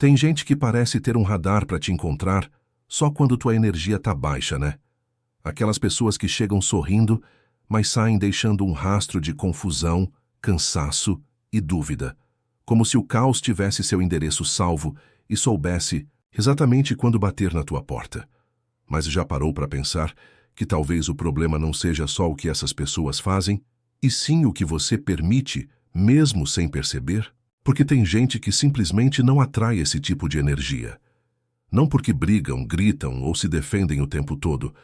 Tem gente que parece ter um radar para te encontrar só quando tua energia tá baixa, né? Aquelas pessoas que chegam sorrindo, mas saem deixando um rastro de confusão, cansaço e dúvida, como se o caos tivesse seu endereço salvo e soubesse exatamente quando bater na tua porta. Mas já parou para pensar que talvez o problema não seja só o que essas pessoas fazem, e sim o que você permite, mesmo sem perceber? Porque tem gente que simplesmente não atrai esse tipo de energia. Não porque brigam, gritam ou se defendem o tempo todo,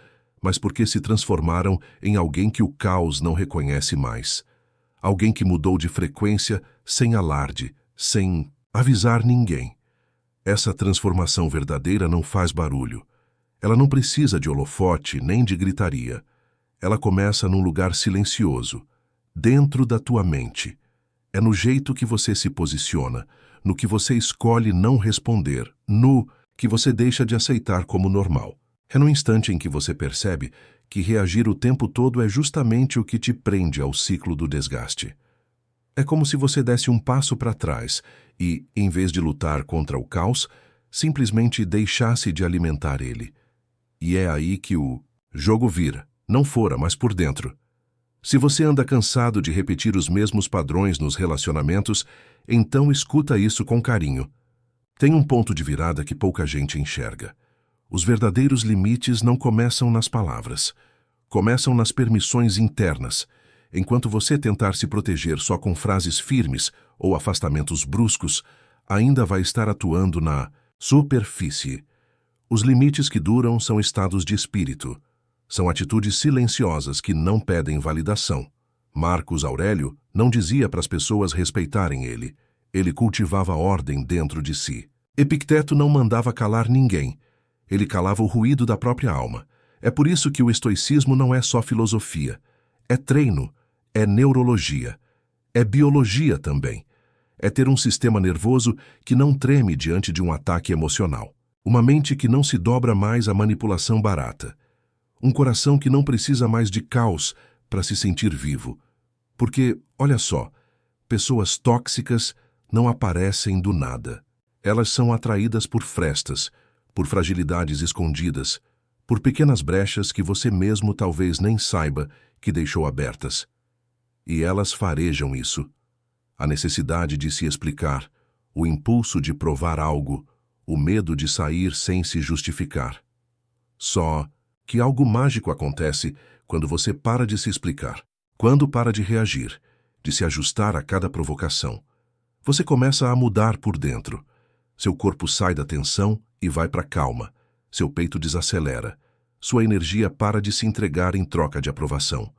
mas porque se transformaram em alguém que o caos não reconhece mais. Alguém que mudou de frequência sem alarde, sem avisar ninguém. Essa transformação verdadeira não faz barulho. Ela não precisa de holofote nem de gritaria. Ela começa num lugar silencioso, dentro da tua mente. É no jeito que você se posiciona, no que você escolhe não responder, no que você deixa de aceitar como normal. É no instante em que você percebe que reagir o tempo todo é justamente o que te prende ao ciclo do desgaste. É como se você desse um passo para trás e, em vez de lutar contra o caos, simplesmente deixasse de alimentar ele. E é aí que o jogo vira, não fora, mas por dentro. Se você anda cansado de repetir os mesmos padrões nos relacionamentos, então escuta isso com carinho. Tem um ponto de virada que pouca gente enxerga. Os verdadeiros limites não começam nas palavras. Começam nas permissões internas. Enquanto você tentar se proteger só com frases firmes ou afastamentos bruscos, ainda vai estar atuando na superfície. Os limites que duram são estados de espírito. São atitudes silenciosas que não pedem validação. Marcos Aurélio não dizia para as pessoas respeitarem ele. Ele cultivava ordem dentro de si. Epicteto não mandava calar ninguém. Ele calava o ruído da própria alma. É por isso que o estoicismo não é só filosofia. É treino, é neurologia, é biologia também. É ter um sistema nervoso que não treme diante de um ataque emocional. Uma mente que não se dobra mais à manipulação barata. Um coração que não precisa mais de caos para se sentir vivo. Porque, olha só, pessoas tóxicas não aparecem do nada. Elas são atraídas por frestas, por fragilidades escondidas, por pequenas brechas que você mesmo talvez nem saiba que deixou abertas. E elas farejam isso. A necessidade de se explicar, o impulso de provar algo, o medo de sair sem se justificar. Só que algo mágico acontece quando você para de se explicar, quando para de reagir, de se ajustar a cada provocação. Você começa a mudar por dentro. Seu corpo sai da tensão e vai para a calma. Seu peito desacelera. Sua energia para de se entregar em troca de aprovação.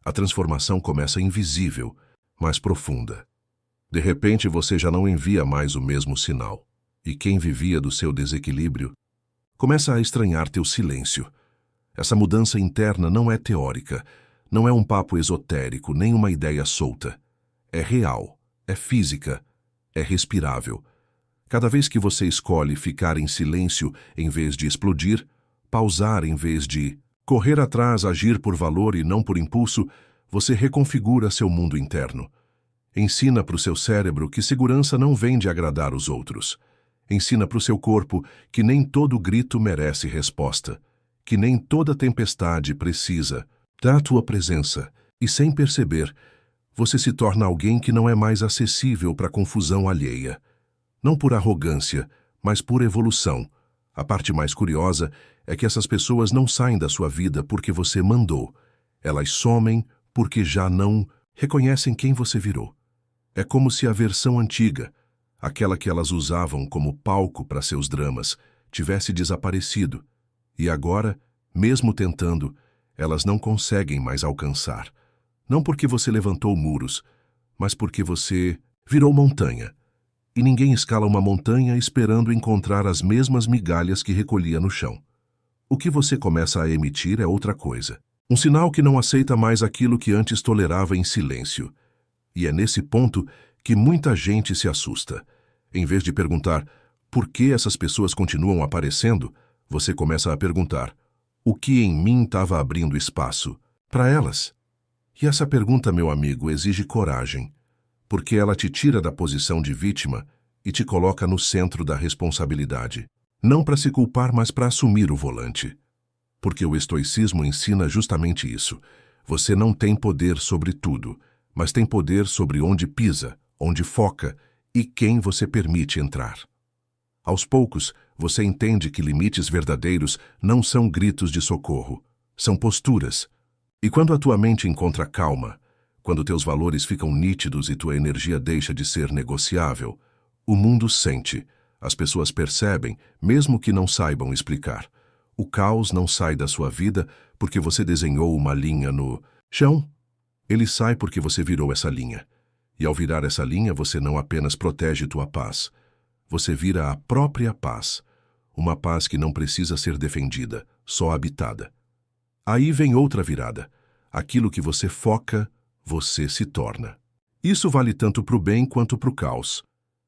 A transformação começa invisível, mas profunda. De repente você já não envia mais o mesmo sinal. E quem vivia do seu desequilíbrio começa a estranhar teu silêncio. Essa mudança interna não é teórica, não é um papo esotérico, nem uma ideia solta. É real, é física, é respirável. Cada vez que você escolhe ficar em silêncio em vez de explodir, pausar em vez de correr atrás, agir por valor e não por impulso, você reconfigura seu mundo interno. Ensina para o seu cérebro que segurança não vem de agradar os outros. Ensina para o seu corpo que nem todo grito merece resposta, que nem toda tempestade precisa da tua presença, e sem perceber, você se torna alguém que não é mais acessível para a confusão alheia. Não por arrogância, mas por evolução. A parte mais curiosa é que essas pessoas não saem da sua vida porque você mandou. Elas somem porque já não reconhecem quem você virou. É como se a versão antiga, aquela que elas usavam como palco para seus dramas, tivesse desaparecido. E agora, mesmo tentando, elas não conseguem mais alcançar. Não porque você levantou muros, mas porque você virou montanha. E ninguém escala uma montanha esperando encontrar as mesmas migalhas que recolhia no chão. O que você começa a emitir é outra coisa. Um sinal que não aceita mais aquilo que antes tolerava em silêncio. E é nesse ponto que muita gente se assusta. Em vez de perguntar por que essas pessoas continuam aparecendo, você começa a perguntar o que em mim estava abrindo espaço para elas. E essa pergunta, meu amigo, exige coragem, porque ela te tira da posição de vítima e te coloca no centro da responsabilidade. Não para se culpar, mas para assumir o volante. Porque o estoicismo ensina justamente isso. Você não tem poder sobre tudo, mas tem poder sobre onde pisa, onde foca e quem você permite entrar. Aos poucos, você entende que limites verdadeiros não são gritos de socorro, são posturas. E quando a tua mente encontra calma, quando teus valores ficam nítidos e tua energia deixa de ser negociável, o mundo sente, as pessoas percebem, mesmo que não saibam explicar. O caos não sai da sua vida porque você desenhou uma linha no chão. Ele sai porque você virou essa linha. E ao virar essa linha, você não apenas protege tua paz. Você vira a própria paz. Uma paz que não precisa ser defendida, só habitada. Aí vem outra virada. Aquilo que você foca, você se torna. Isso vale tanto para o bem quanto para o caos.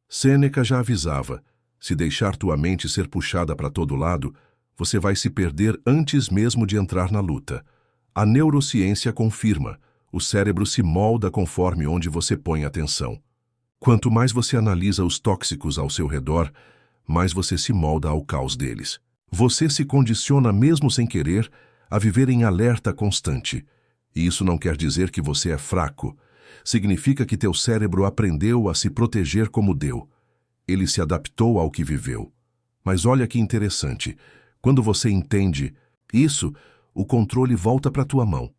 Sêneca já avisava, se deixar tua mente ser puxada para todo lado, você vai se perder antes mesmo de entrar na luta. A neurociência confirma, o cérebro se molda conforme onde você põe atenção. Quanto mais você analisa os tóxicos ao seu redor, mais você se molda ao caos deles. Você se condiciona mesmo sem querer a viver em alerta constante. E isso não quer dizer que você é fraco. Significa que teu cérebro aprendeu a se proteger como deu. Ele se adaptou ao que viveu. Mas olha que interessante. Quando você entende isso, o controle volta para tua mão.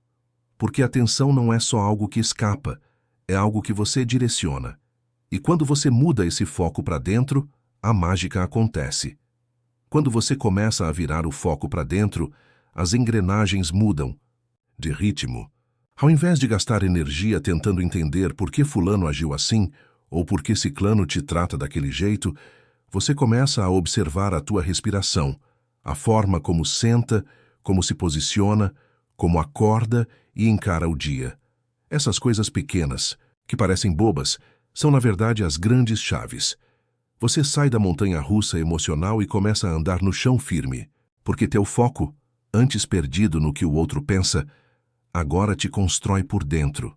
Porque a atenção não é só algo que escapa, é algo que você direciona. E quando você muda esse foco para dentro, a mágica acontece. Quando você começa a virar o foco para dentro, as engrenagens mudam de ritmo. Ao invés de gastar energia tentando entender por que fulano agiu assim, ou por que ciclano te trata daquele jeito, você começa a observar a tua respiração, a forma como senta, como se posiciona, como acorda e encara o dia. Essas coisas pequenas, que parecem bobas, são na verdade as grandes chaves. Você sai da montanha-russa emocional e começa a andar no chão firme, porque teu foco, antes perdido no que o outro pensa, agora te constrói por dentro,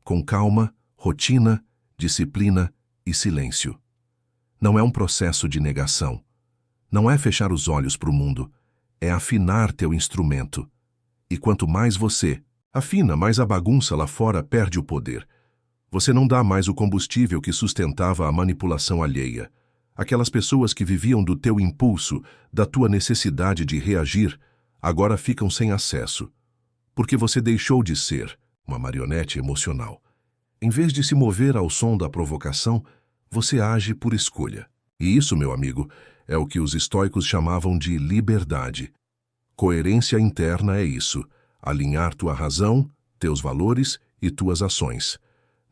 com calma, rotina, disciplina e silêncio. Não é um processo de negação. Não é fechar os olhos para o mundo, é afinar teu instrumento. E quanto mais você afina, mais a bagunça lá fora perde o poder. Você não dá mais o combustível que sustentava a manipulação alheia. Aquelas pessoas que viviam do teu impulso, da tua necessidade de reagir, agora ficam sem acesso. Porque você deixou de ser uma marionete emocional. Em vez de se mover ao som da provocação, você age por escolha. E isso, meu amigo, é o que os estoicos chamavam de liberdade. Coerência interna é isso, alinhar tua razão, teus valores e tuas ações.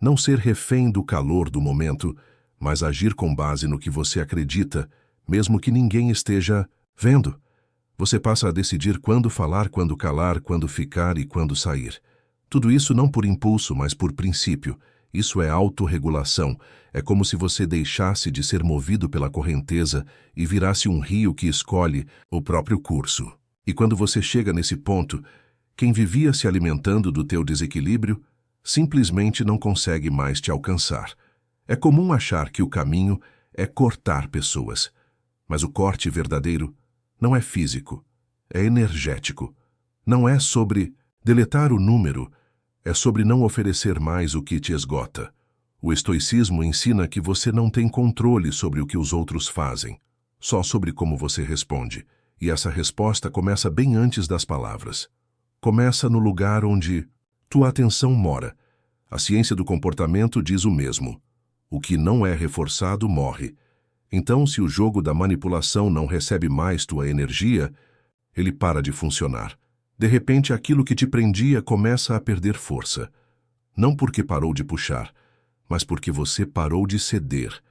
Não ser refém do calor do momento, mas agir com base no que você acredita, mesmo que ninguém esteja vendo. Você passa a decidir quando falar, quando calar, quando ficar e quando sair. Tudo isso não por impulso, mas por princípio. Isso é autorregulação. É como se você deixasse de ser movido pela correnteza e virasse um rio que escolhe o próprio curso. E quando você chega nesse ponto, quem vivia se alimentando do teu desequilíbrio simplesmente não consegue mais te alcançar. É comum achar que o caminho é cortar pessoas, mas o corte verdadeiro não é físico, é energético. Não é sobre deletar o número, é sobre não oferecer mais o que te esgota. O estoicismo ensina que você não tem controle sobre o que os outros fazem, só sobre como você responde. E essa resposta começa bem antes das palavras. Começa no lugar onde tua atenção mora. A ciência do comportamento diz o mesmo. O que não é reforçado morre. Então, se o jogo da manipulação não recebe mais tua energia, ele para de funcionar. De repente, aquilo que te prendia começa a perder força. Não porque parou de puxar, mas porque você parou de ceder.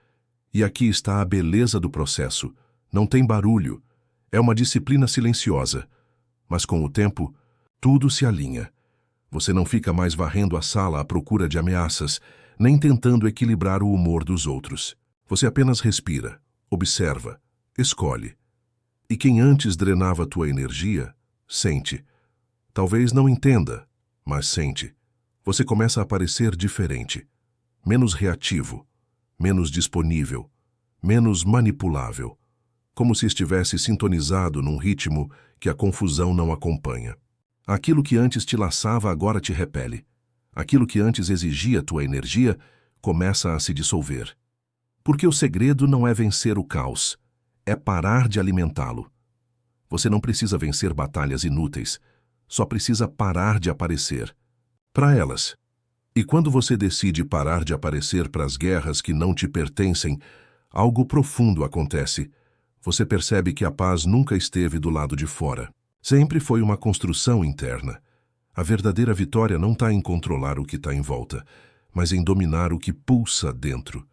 E aqui está a beleza do processo. Não tem barulho. É uma disciplina silenciosa. Mas com o tempo, tudo se alinha. Você não fica mais varrendo a sala à procura de ameaças, nem tentando equilibrar o humor dos outros. Você apenas respira, observa, escolhe. E quem antes drenava tua energia, sente. Talvez não entenda, mas sente. Você começa a parecer diferente, menos reativo, menos disponível, menos manipulável, como se estivesse sintonizado num ritmo que a confusão não acompanha. Aquilo que antes te laçava agora te repele. Aquilo que antes exigia tua energia começa a se dissolver. Porque o segredo não é vencer o caos, é parar de alimentá-lo. Você não precisa vencer batalhas inúteis, só precisa parar de aparecer para elas. E quando você decide parar de aparecer para as guerras que não te pertencem, algo profundo acontece. Você percebe que a paz nunca esteve do lado de fora. Sempre foi uma construção interna. A verdadeira vitória não está em controlar o que está em volta, mas em dominar o que pulsa dentro.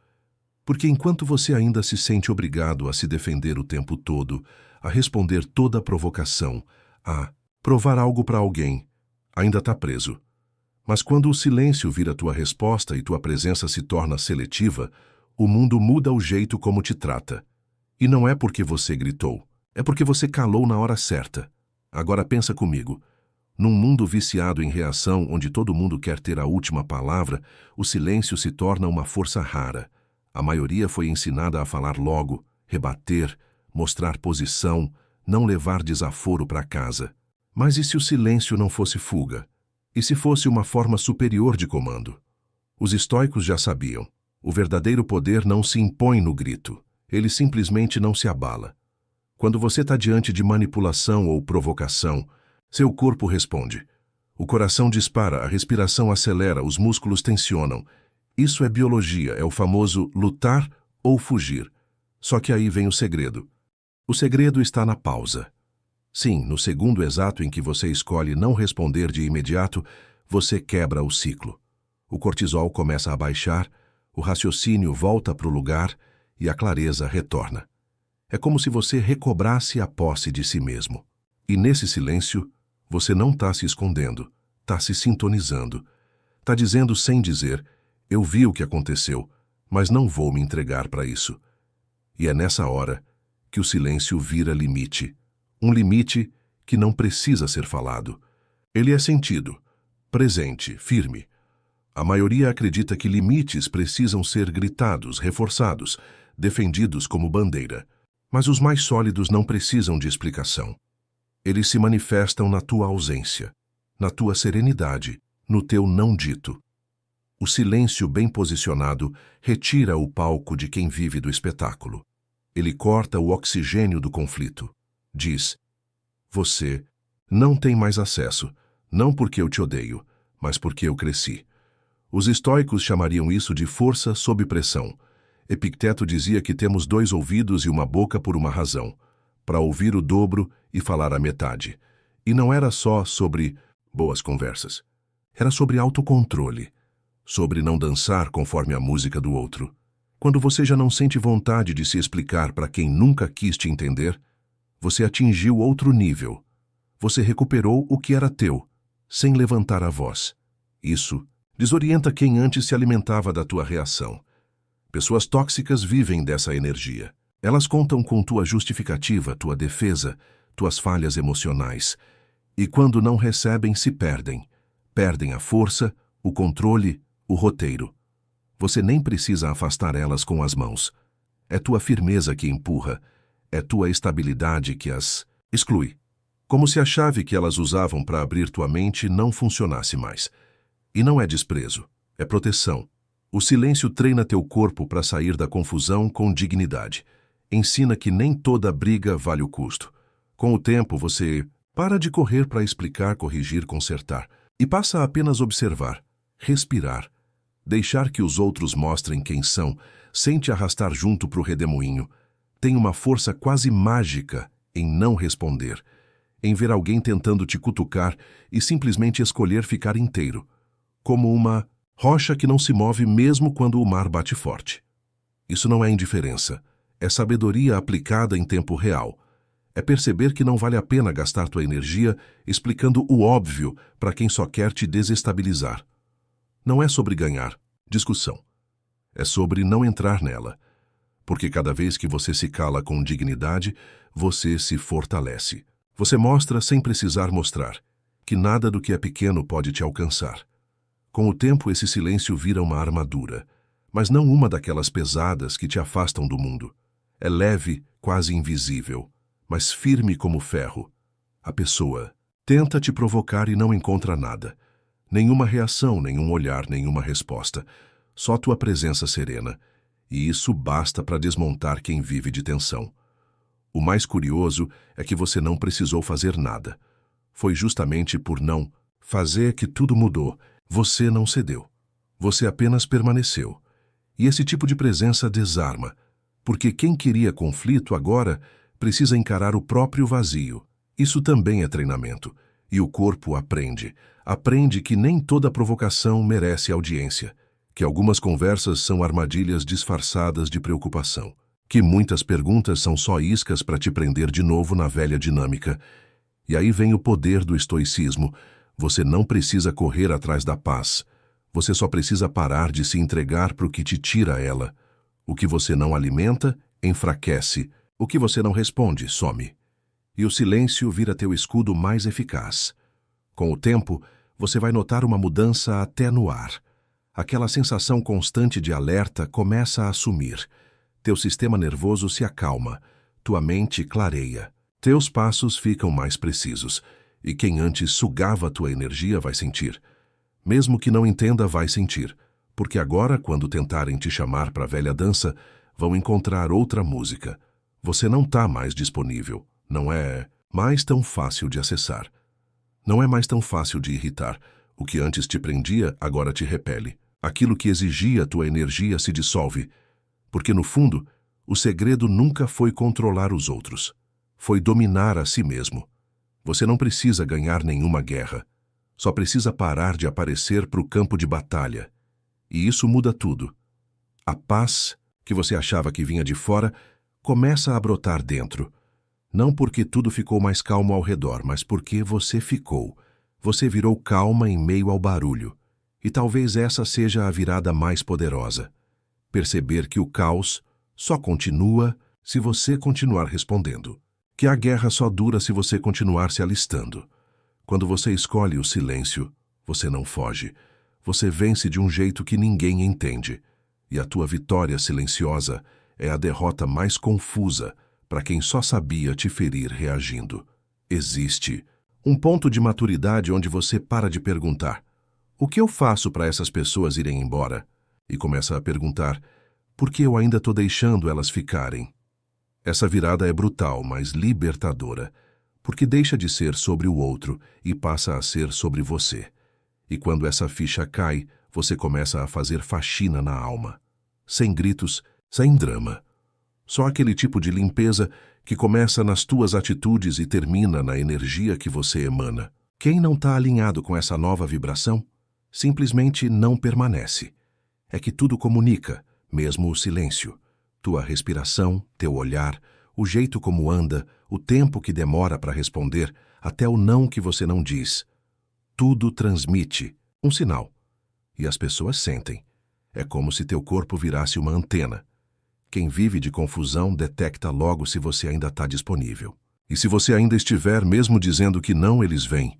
Porque enquanto você ainda se sente obrigado a se defender o tempo todo, a responder toda provocação, a provar algo para alguém, ainda está preso. Mas quando o silêncio vira tua resposta e tua presença se torna seletiva, o mundo muda o jeito como te trata. E não é porque você gritou, é porque você calou na hora certa. Agora pensa comigo. Num mundo viciado em reação, onde todo mundo quer ter a última palavra, o silêncio se torna uma força rara. A maioria foi ensinada a falar logo, rebater, mostrar posição, não levar desaforo para casa. Mas e se o silêncio não fosse fuga? E se fosse uma forma superior de comando? Os estoicos já sabiam. O verdadeiro poder não se impõe no grito. Ele simplesmente não se abala. Quando você está diante de manipulação ou provocação, seu corpo responde. O coração dispara, a respiração acelera, os músculos tensionam. Isso é biologia, é o famoso lutar ou fugir. Só que aí vem o segredo. O segredo está na pausa. Sim, no segundo exato em que você escolhe não responder de imediato, você quebra o ciclo. O cortisol começa a baixar, o raciocínio volta para o lugar e a clareza retorna. É como se você recobrasse a posse de si mesmo. E nesse silêncio, você não está se escondendo, está se sintonizando. Está dizendo sem dizer, eu vi o que aconteceu, mas não vou me entregar para isso. E é nessa hora que o silêncio vira limite. Um limite que não precisa ser falado. Ele é sentido, presente, firme. A maioria acredita que limites precisam ser gritados, reforçados, defendidos como bandeira. Mas os mais sólidos não precisam de explicação. Eles se manifestam na tua ausência, na tua serenidade, no teu não dito. O silêncio bem posicionado retira o palco de quem vive do espetáculo. Ele corta o oxigênio do conflito. Diz, você não tem mais acesso, não porque eu te odeio, mas porque eu cresci. Os estoicos chamariam isso de força sob pressão. Epicteto dizia que temos 2 ouvidos e uma boca por uma razão, para ouvir o dobro e falar a metade. E não era só sobre boas conversas. Era sobre autocontrole, sobre não dançar conforme a música do outro. Quando você já não sente vontade de se explicar para quem nunca quis te entender, você atingiu outro nível. Você recuperou o que era teu, sem levantar a voz. Isso desorienta quem antes se alimentava da tua reação. Pessoas tóxicas vivem dessa energia. Elas contam com tua justificativa, tua defesa, tuas falhas emocionais. E quando não recebem, se perdem. Perdem a força, o controle, o roteiro. Você nem precisa afastar elas com as mãos. É tua firmeza que empurra. É tua estabilidade que as exclui. Como se a chave que elas usavam para abrir tua mente não funcionasse mais. E não é desprezo, é proteção. O silêncio treina teu corpo para sair da confusão com dignidade. Ensina que nem toda briga vale o custo. Com o tempo, você para de correr para explicar, corrigir, consertar. E passa a apenas observar, respirar, deixar que os outros mostrem quem são, sem te arrastar junto para o redemoinho. Tem uma força quase mágica em não responder, em ver alguém tentando te cutucar e simplesmente escolher ficar inteiro, como uma rocha que não se move mesmo quando o mar bate forte. Isso não é indiferença, é sabedoria aplicada em tempo real. É perceber que não vale a pena gastar tua energia explicando o óbvio para quem só quer te desestabilizar. Não é sobre ganhar discussão. É sobre não entrar nela. Porque cada vez que você se cala com dignidade, você se fortalece. Você mostra sem precisar mostrar, que nada do que é pequeno pode te alcançar. Com o tempo, esse silêncio vira uma armadura. mas não uma daquelas pesadas que te afastam do mundo. É leve, quase invisível, mas firme como ferro. A pessoa tenta te provocar e não encontra nada. Nenhuma reação, nenhum olhar, nenhuma resposta. Só tua presença serena. E isso basta para desmontar quem vive de tensão. O mais curioso é que você não precisou fazer nada. Foi justamente por não fazer que tudo mudou. Você não cedeu. Você apenas permaneceu. E esse tipo de presença desarma, porque quem queria conflito agora precisa encarar o próprio vazio. Isso também é treinamento. E o corpo aprende. Aprende que nem toda provocação merece audiência, que algumas conversas são armadilhas disfarçadas de preocupação, que muitas perguntas são só iscas para te prender de novo na velha dinâmica. E aí vem o poder do estoicismo. Você não precisa correr atrás da paz. Você só precisa parar de se entregar para o que te tira ela. O que você não alimenta, enfraquece. O que você não responde, some. E o silêncio vira teu escudo mais eficaz. Com o tempo, você vai notar uma mudança até no ar. Aquela sensação constante de alerta começa a sumir. Teu sistema nervoso se acalma. Tua mente clareia. Teus passos ficam mais precisos. E quem antes sugava tua energia vai sentir. Mesmo que não entenda, vai sentir. Porque agora, quando tentarem te chamar para a velha dança, vão encontrar outra música. Você não está mais disponível. Não é mais tão fácil de acessar. Não é mais tão fácil de irritar. O que antes te prendia, agora te repele. Aquilo que exigia tua energia se dissolve. Porque, no fundo, o segredo nunca foi controlar os outros. Foi dominar a si mesmo. Você não precisa ganhar nenhuma guerra. Só precisa parar de aparecer para o campo de batalha. E isso muda tudo. A paz, que você achava que vinha de fora, começa a brotar dentro. Não porque tudo ficou mais calmo ao redor, mas porque você ficou. Você virou calma em meio ao barulho. E talvez essa seja a virada mais poderosa. Perceber que o caos só continua se você continuar respondendo. Que a guerra só dura se você continuar se alistando. Quando você escolhe o silêncio, você não foge. Você vence de um jeito que ninguém entende. E a tua vitória silenciosa é a derrota mais confusa para quem só sabia te ferir reagindo. Existe um ponto de maturidade onde você para de perguntar: o que eu faço para essas pessoas irem embora? E começa a perguntar: por que eu ainda estou deixando elas ficarem? Essa virada é brutal, mas libertadora, porque deixa de ser sobre o outro e passa a ser sobre você. E quando essa ficha cai, você começa a fazer faxina na alma. Sem gritos, sem drama. Só aquele tipo de limpeza que começa nas tuas atitudes e termina na energia que você emana. Quem não está alinhado com essa nova vibração, simplesmente não permanece. É que tudo comunica, mesmo o silêncio. Tua respiração, teu olhar, o jeito como anda, o tempo que demora para responder, até o não que você não diz. Tudo transmite um sinal. E as pessoas sentem. É como se teu corpo virasse uma antena. Quem vive de confusão detecta logo se você ainda está disponível. E se você ainda estiver, mesmo dizendo que não, eles vêm.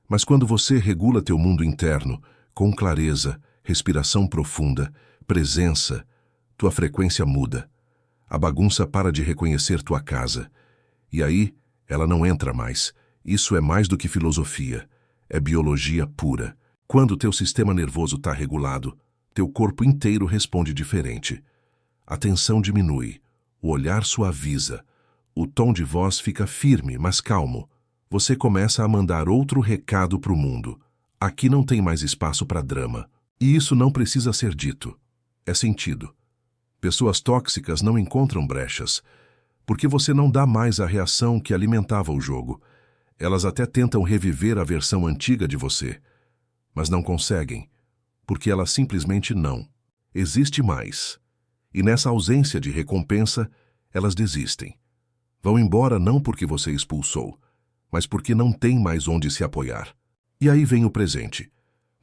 Mas quando você regula teu mundo interno, com clareza, respiração profunda, presença, tua frequência muda. A bagunça para de reconhecer tua casa. E aí, ela não entra mais. Isso é mais do que filosofia. É biologia pura. Quando teu sistema nervoso está regulado, teu corpo inteiro responde diferente. A tensão diminui, o olhar suaviza, o tom de voz fica firme, mas calmo. Você começa a mandar outro recado para o mundo. Aqui não tem mais espaço para drama. E isso não precisa ser dito. É sentido. Pessoas tóxicas não encontram brechas, porque você não dá mais a reação que alimentava o jogo. Elas até tentam reviver a versão antiga de você, mas não conseguem, porque elas simplesmente não. Existe mais. E nessa ausência de recompensa, elas desistem. Vão embora não porque você expulsou, mas porque não tem mais onde se apoiar. E aí vem o presente.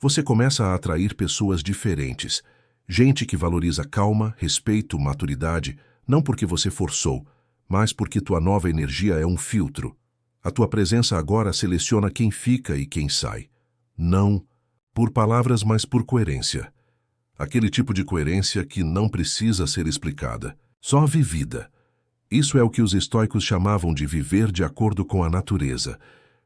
Você começa a atrair pessoas diferentes, gente que valoriza calma, respeito, maturidade, não porque você forçou, mas porque tua nova energia é um filtro. A tua presença agora seleciona quem fica e quem sai. Não por palavras, mas por coerência. Aquele tipo de coerência que não precisa ser explicada, só vivida. Isso é o que os estoicos chamavam de viver de acordo com a natureza,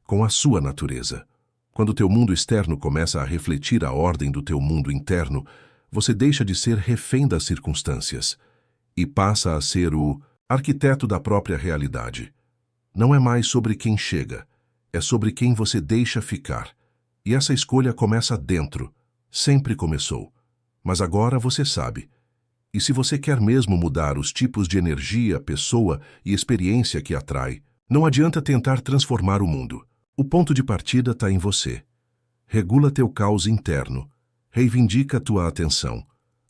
com a sua natureza. Quando teu mundo externo começa a refletir a ordem do teu mundo interno, você deixa de ser refém das circunstâncias e passa a ser o arquiteto da própria realidade. Não é mais sobre quem chega, é sobre quem você deixa ficar. E essa escolha começa dentro, sempre começou. Mas agora você sabe. E se você quer mesmo mudar os tipos de energia, pessoa e experiência que atrai, não adianta tentar transformar o mundo. O ponto de partida está em você. Regula teu caos interno, reivindica tua atenção,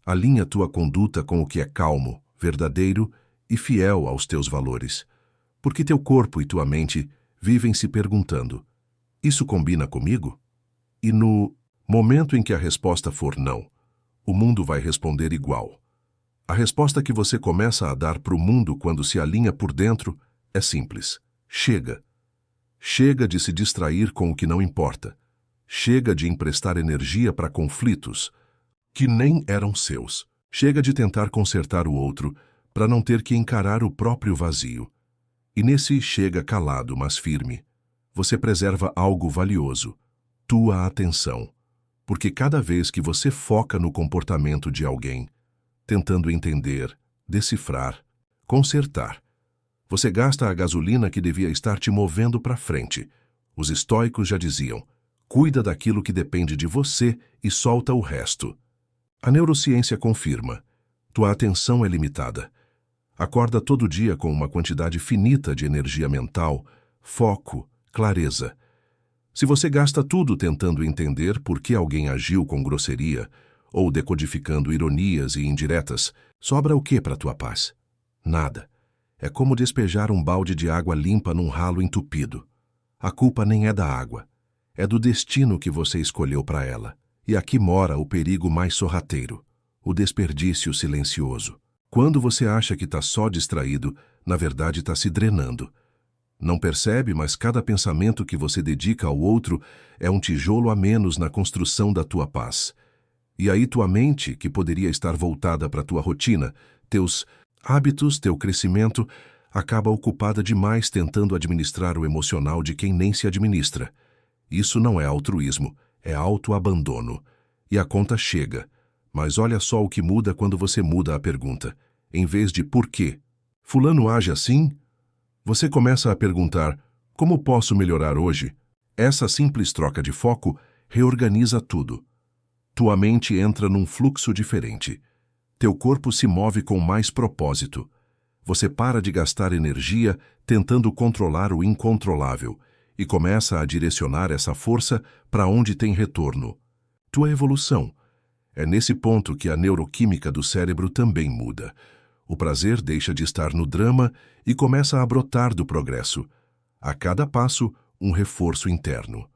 alinha tua conduta com o que é calmo, verdadeiro e fiel aos teus valores. Porque teu corpo e tua mente vivem se perguntando: isso combina comigo? E no momento em que a resposta for não, o mundo vai responder igual. A resposta que você começa a dar para o mundo quando se alinha por dentro é simples: chega. Chega de se distrair com o que não importa. Chega de emprestar energia para conflitos que nem eram seus. Chega de tentar consertar o outro para não ter que encarar o próprio vazio. E nesse chega calado, mas firme, você preserva algo valioso: tua atenção. Porque cada vez que você foca no comportamento de alguém, tentando entender, decifrar, consertar, você gasta a gasolina que devia estar te movendo para frente. Os estoicos já diziam: cuida daquilo que depende de você e solta o resto. A neurociência confirma: tua atenção é limitada. Acorda todo dia com uma quantidade finita de energia mental, foco, clareza. Se você gasta tudo tentando entender por que alguém agiu com grosseria, ou decodificando ironias e indiretas, sobra o que para tua paz? Nada. É como despejar um balde de água limpa num ralo entupido. A culpa nem é da água, é do destino que você escolheu para ela. E aqui mora o perigo mais sorrateiro, o desperdício silencioso. Quando você acha que está só distraído, na verdade está se drenando. Não percebe, mas cada pensamento que você dedica ao outro é um tijolo a menos na construção da tua paz. E aí tua mente, que poderia estar voltada para a tua rotina, teus hábitos, teu crescimento, acaba ocupada demais tentando administrar o emocional de quem nem se administra. Isso não é altruísmo, é autoabandono. E a conta chega. Mas olha só o que muda quando você muda a pergunta. Em vez de por quê? Fulano age assim? Você começa a perguntar: como posso melhorar hoje? Essa simples troca de foco reorganiza tudo. Tua mente entra num fluxo diferente. Teu corpo se move com mais propósito. Você para de gastar energia tentando controlar o incontrolável e começa a direcionar essa força para onde tem retorno. Tua evolução. É nesse ponto que a neuroquímica do cérebro também muda. O prazer deixa de estar no drama e começa a brotar do progresso. A cada passo, um reforço interno.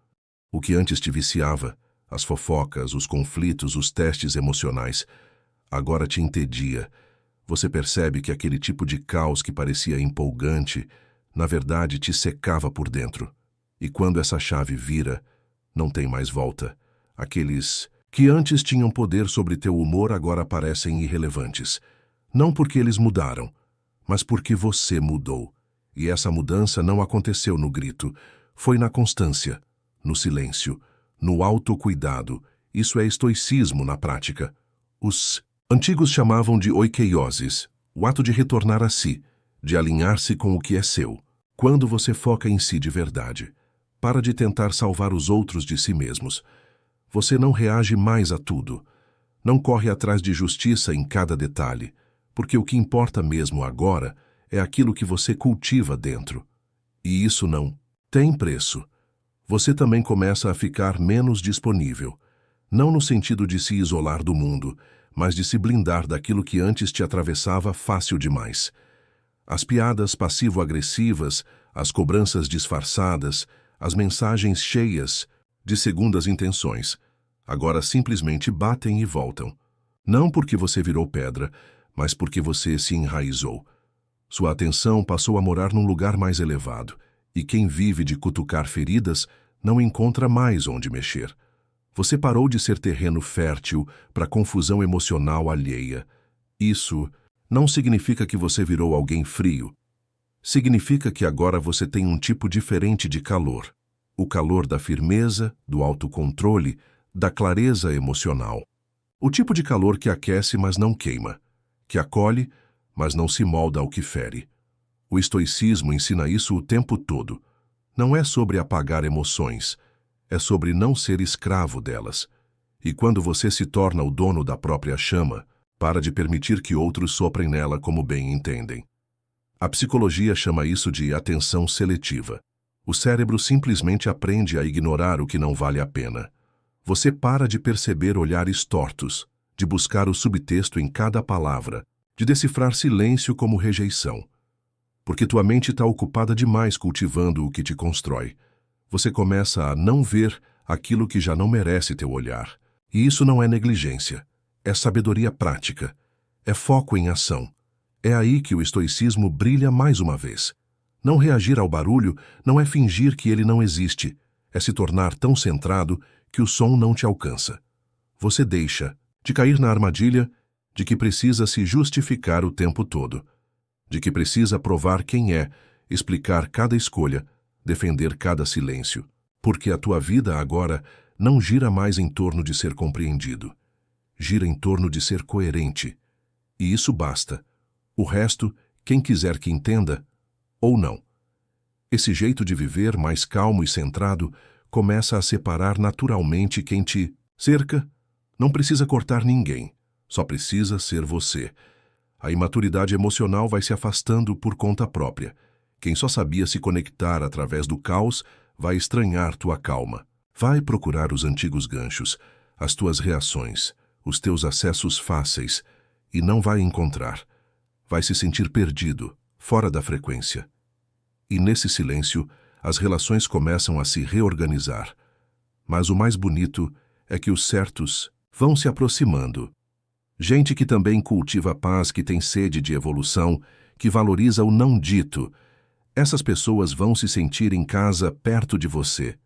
O que antes te viciava, as fofocas, os conflitos, os testes emocionais, agora te entedia. Você percebe que aquele tipo de caos que parecia empolgante, na verdade te secava por dentro. E quando essa chave vira, não tem mais volta. Aqueles que antes tinham poder sobre teu humor agora parecem irrelevantes. Não porque eles mudaram, mas porque você mudou. E essa mudança não aconteceu no grito, foi na constância, no silêncio, no autocuidado. Isso é estoicismo na prática. Os antigos chamavam de oikeiosis, o ato de retornar a si, de alinhar-se com o que é seu. Quando você foca em si de verdade, para de tentar salvar os outros de si mesmos. Você não reage mais a tudo. Não corre atrás de justiça em cada detalhe, porque o que importa mesmo agora é aquilo que você cultiva dentro. E isso não tem preço. Você também começa a ficar menos disponível, não no sentido de se isolar do mundo, mas de se blindar daquilo que antes te atravessava fácil demais. As piadas passivo-agressivas, as cobranças disfarçadas, as mensagens cheias de segundas intenções, agora simplesmente batem e voltam. Não porque você virou pedra, mas porque você se enraizou. Sua atenção passou a morar num lugar mais elevado, e quem vive de cutucar feridas não encontra mais onde mexer. Você parou de ser terreno fértil para confusão emocional alheia. Isso não significa que você virou alguém frio. Significa que agora você tem um tipo diferente de calor. O calor da firmeza, do autocontrole, da clareza emocional. O tipo de calor que aquece, mas não queima. Que acolhe, mas não se molda ao que fere. O estoicismo ensina isso o tempo todo. Não é sobre apagar emoções, é sobre não ser escravo delas. E quando você se torna o dono da própria chama, para de permitir que outros soprem nela como bem entendem. A psicologia chama isso de atenção seletiva. O cérebro simplesmente aprende a ignorar o que não vale a pena. Você para de perceber olhares tortos, de buscar o subtexto em cada palavra, de decifrar silêncio como rejeição. Porque tua mente está ocupada demais cultivando o que te constrói. Você começa a não ver aquilo que já não merece teu olhar. E isso não é negligência, é sabedoria prática, é foco em ação. É aí que o estoicismo brilha mais uma vez. Não reagir ao barulho não é fingir que ele não existe, é se tornar tão centrado que o som não te alcança. Você deixa de cair na armadilha de que precisa se justificar o tempo todo, de que precisa provar quem é, explicar cada escolha, defender cada silêncio, porque a tua vida agora não gira mais em torno de ser compreendido, gira em torno de ser coerente. E isso basta. O resto, quem quiser que entenda, ou não. Esse jeito de viver mais calmo e centrado começa a separar naturalmente quem te cerca. Não precisa cortar ninguém, só precisa ser você. A imaturidade emocional vai se afastando por conta própria. Quem só sabia se conectar através do caos vai estranhar tua calma. Vai procurar os antigos ganchos, as tuas reações, os teus acessos fáceis, e não vai encontrar. Vai se sentir perdido, fora da frequência. E nesse silêncio, as relações começam a se reorganizar. Mas o mais bonito é que os certos vão se aproximando. Gente que também cultiva a paz, que tem sede de evolução, que valoriza o não dito. Essas pessoas vão se sentir em casa perto de você,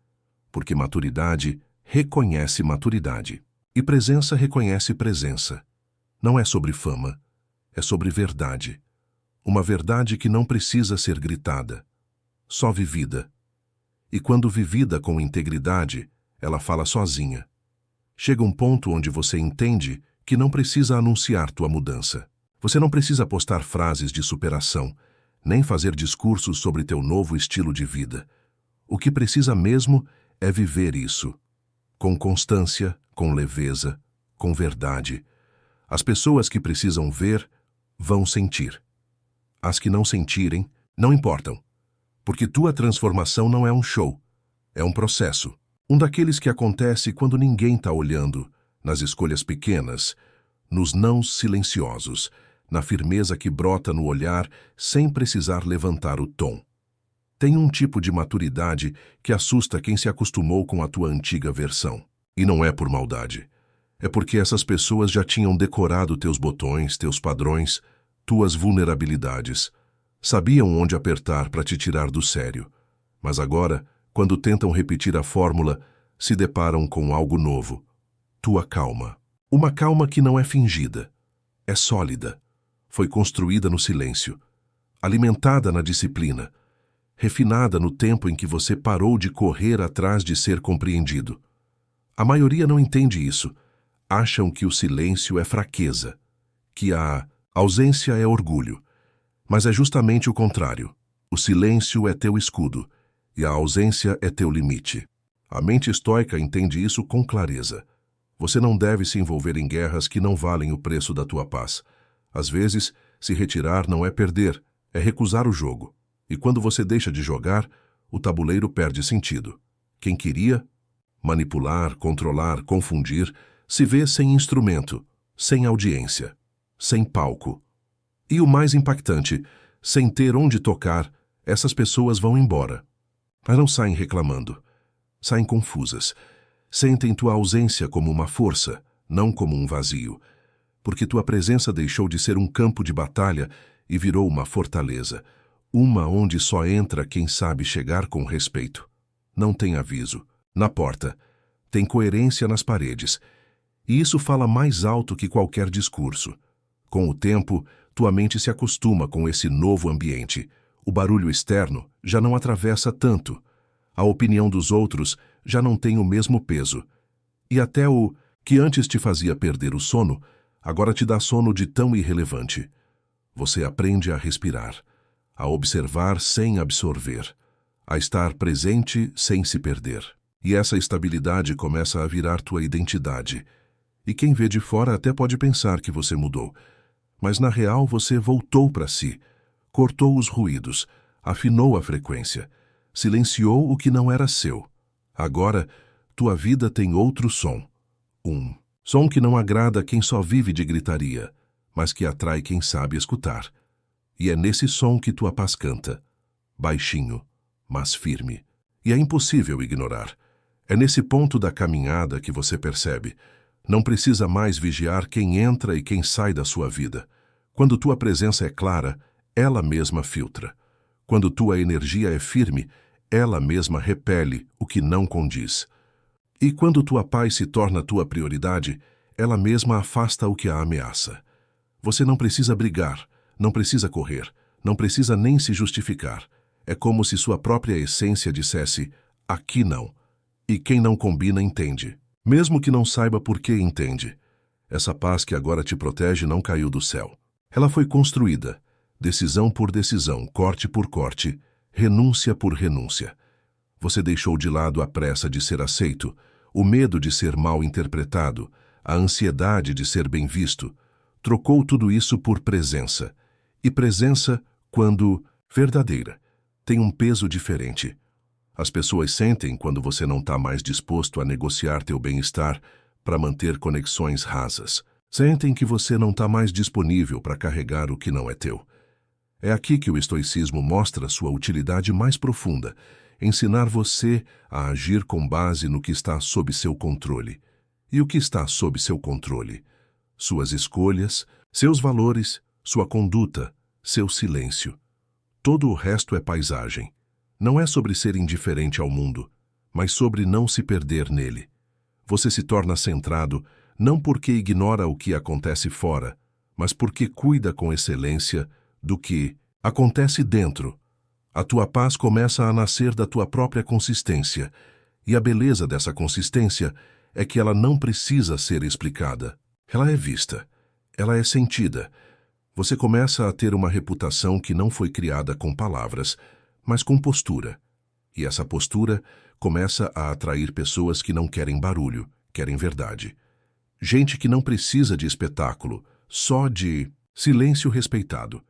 porque maturidade reconhece maturidade. E presença reconhece presença. Não é sobre fama, é sobre verdade. Uma verdade que não precisa ser gritada, só vivida. E quando vivida com integridade, ela fala sozinha. Chega um ponto onde você entende que não precisa anunciar tua mudança. Você não precisa postar frases de superação, nem fazer discursos sobre teu novo estilo de vida. O que precisa mesmo é viver isso. Com constância, com leveza, com verdade. As pessoas que precisam ver, vão sentir. As que não sentirem, não importam. Porque tua transformação não é um show, é um processo. Um daqueles que acontece quando ninguém está olhando, nas escolhas pequenas, nos nãos silenciosos, na firmeza que brota no olhar sem precisar levantar o tom. Tem um tipo de maturidade que assusta quem se acostumou com a tua antiga versão. E não é por maldade. É porque essas pessoas já tinham decorado teus botões, teus padrões, tuas vulnerabilidades. Sabiam onde apertar para te tirar do sério. Mas agora, quando tentam repetir a fórmula, se deparam com algo novo. Tua calma. Uma calma que não é fingida. É sólida. Foi construída no silêncio. Alimentada na disciplina. Refinada no tempo em que você parou de correr atrás de ser compreendido. A maioria não entende isso. Acham que o silêncio é fraqueza, que a ausência é orgulho. Mas é justamente o contrário. O silêncio é teu escudo, e a ausência é teu limite. A mente estoica entende isso com clareza. Você não deve se envolver em guerras que não valem o preço da tua paz. Às vezes, se retirar não é perder, é recusar o jogo. E quando você deixa de jogar, o tabuleiro perde sentido. Quem queria manipular, controlar, confundir, se vê sem instrumento, sem audiência, sem palco. E o mais impactante, sem ter onde tocar, essas pessoas vão embora. Mas não saem reclamando. Saem confusas. Sentem tua ausência como uma força, não como um vazio. Porque tua presença deixou de ser um campo de batalha e virou uma fortaleza. Uma onde só entra quem sabe chegar com respeito. Não tem aviso. Na porta. tem coerência nas paredes. E isso fala mais alto que qualquer discurso. Com o tempo, tua mente se acostuma com esse novo ambiente. O barulho externo já não atravessa tanto. A opinião dos outros já não tem o mesmo peso. E até o que antes te fazia perder o sono, agora te dá sono de tão irrelevante. Você aprende a respirar, a observar sem absorver, a estar presente sem se perder. E essa estabilidade começa a virar tua identidade. E quem vê de fora até pode pensar que você mudou. Mas na real você voltou para si, cortou os ruídos, afinou a frequência, silenciou o que não era seu. Agora, tua vida tem outro som. Um som que não agrada quem só vive de gritaria, mas que atrai quem sabe escutar. E é nesse som que tua paz canta, baixinho, mas firme. E é impossível ignorar. É nesse ponto da caminhada que você percebe. Não precisa mais vigiar quem entra e quem sai da sua vida. Quando tua presença é clara, ela mesma filtra. Quando tua energia é firme, ela mesma repele o que não condiz. E quando tua paz se torna tua prioridade, ela mesma afasta o que a ameaça. Você não precisa brigar, não precisa correr, não precisa nem se justificar. É como se sua própria essência dissesse, aqui não. E quem não combina entende. Mesmo que não saiba por que entende. Essa paz que agora te protege não caiu do céu. Ela foi construída, decisão por decisão, corte por corte, renúncia por renúncia. Você deixou de lado a pressa de ser aceito, o medo de ser mal interpretado, a ansiedade de ser bem visto. Trocou tudo isso por presença. E presença, quando verdadeira, tem um peso diferente. As pessoas sentem quando você não está mais disposto a negociar teu bem-estar para manter conexões rasas. Sentem que você não está mais disponível para carregar o que não é teu. É aqui que o estoicismo mostra sua utilidade mais profunda, ensinar você a agir com base no que está sob seu controle. E o que está sob seu controle? Suas escolhas, seus valores, sua conduta, seu silêncio. Todo o resto é paisagem. Não é sobre ser indiferente ao mundo, mas sobre não se perder nele. Você se torna centrado não porque ignora o que acontece fora, mas porque cuida com excelência do que acontece dentro. A tua paz começa a nascer da tua própria consistência, e a beleza dessa consistência é que ela não precisa ser explicada. Ela é vista, ela é sentida. Você começa a ter uma reputação que não foi criada com palavras, mas com postura. E essa postura começa a atrair pessoas que não querem barulho, querem verdade. Gente que não precisa de espetáculo, só de silêncio respeitado.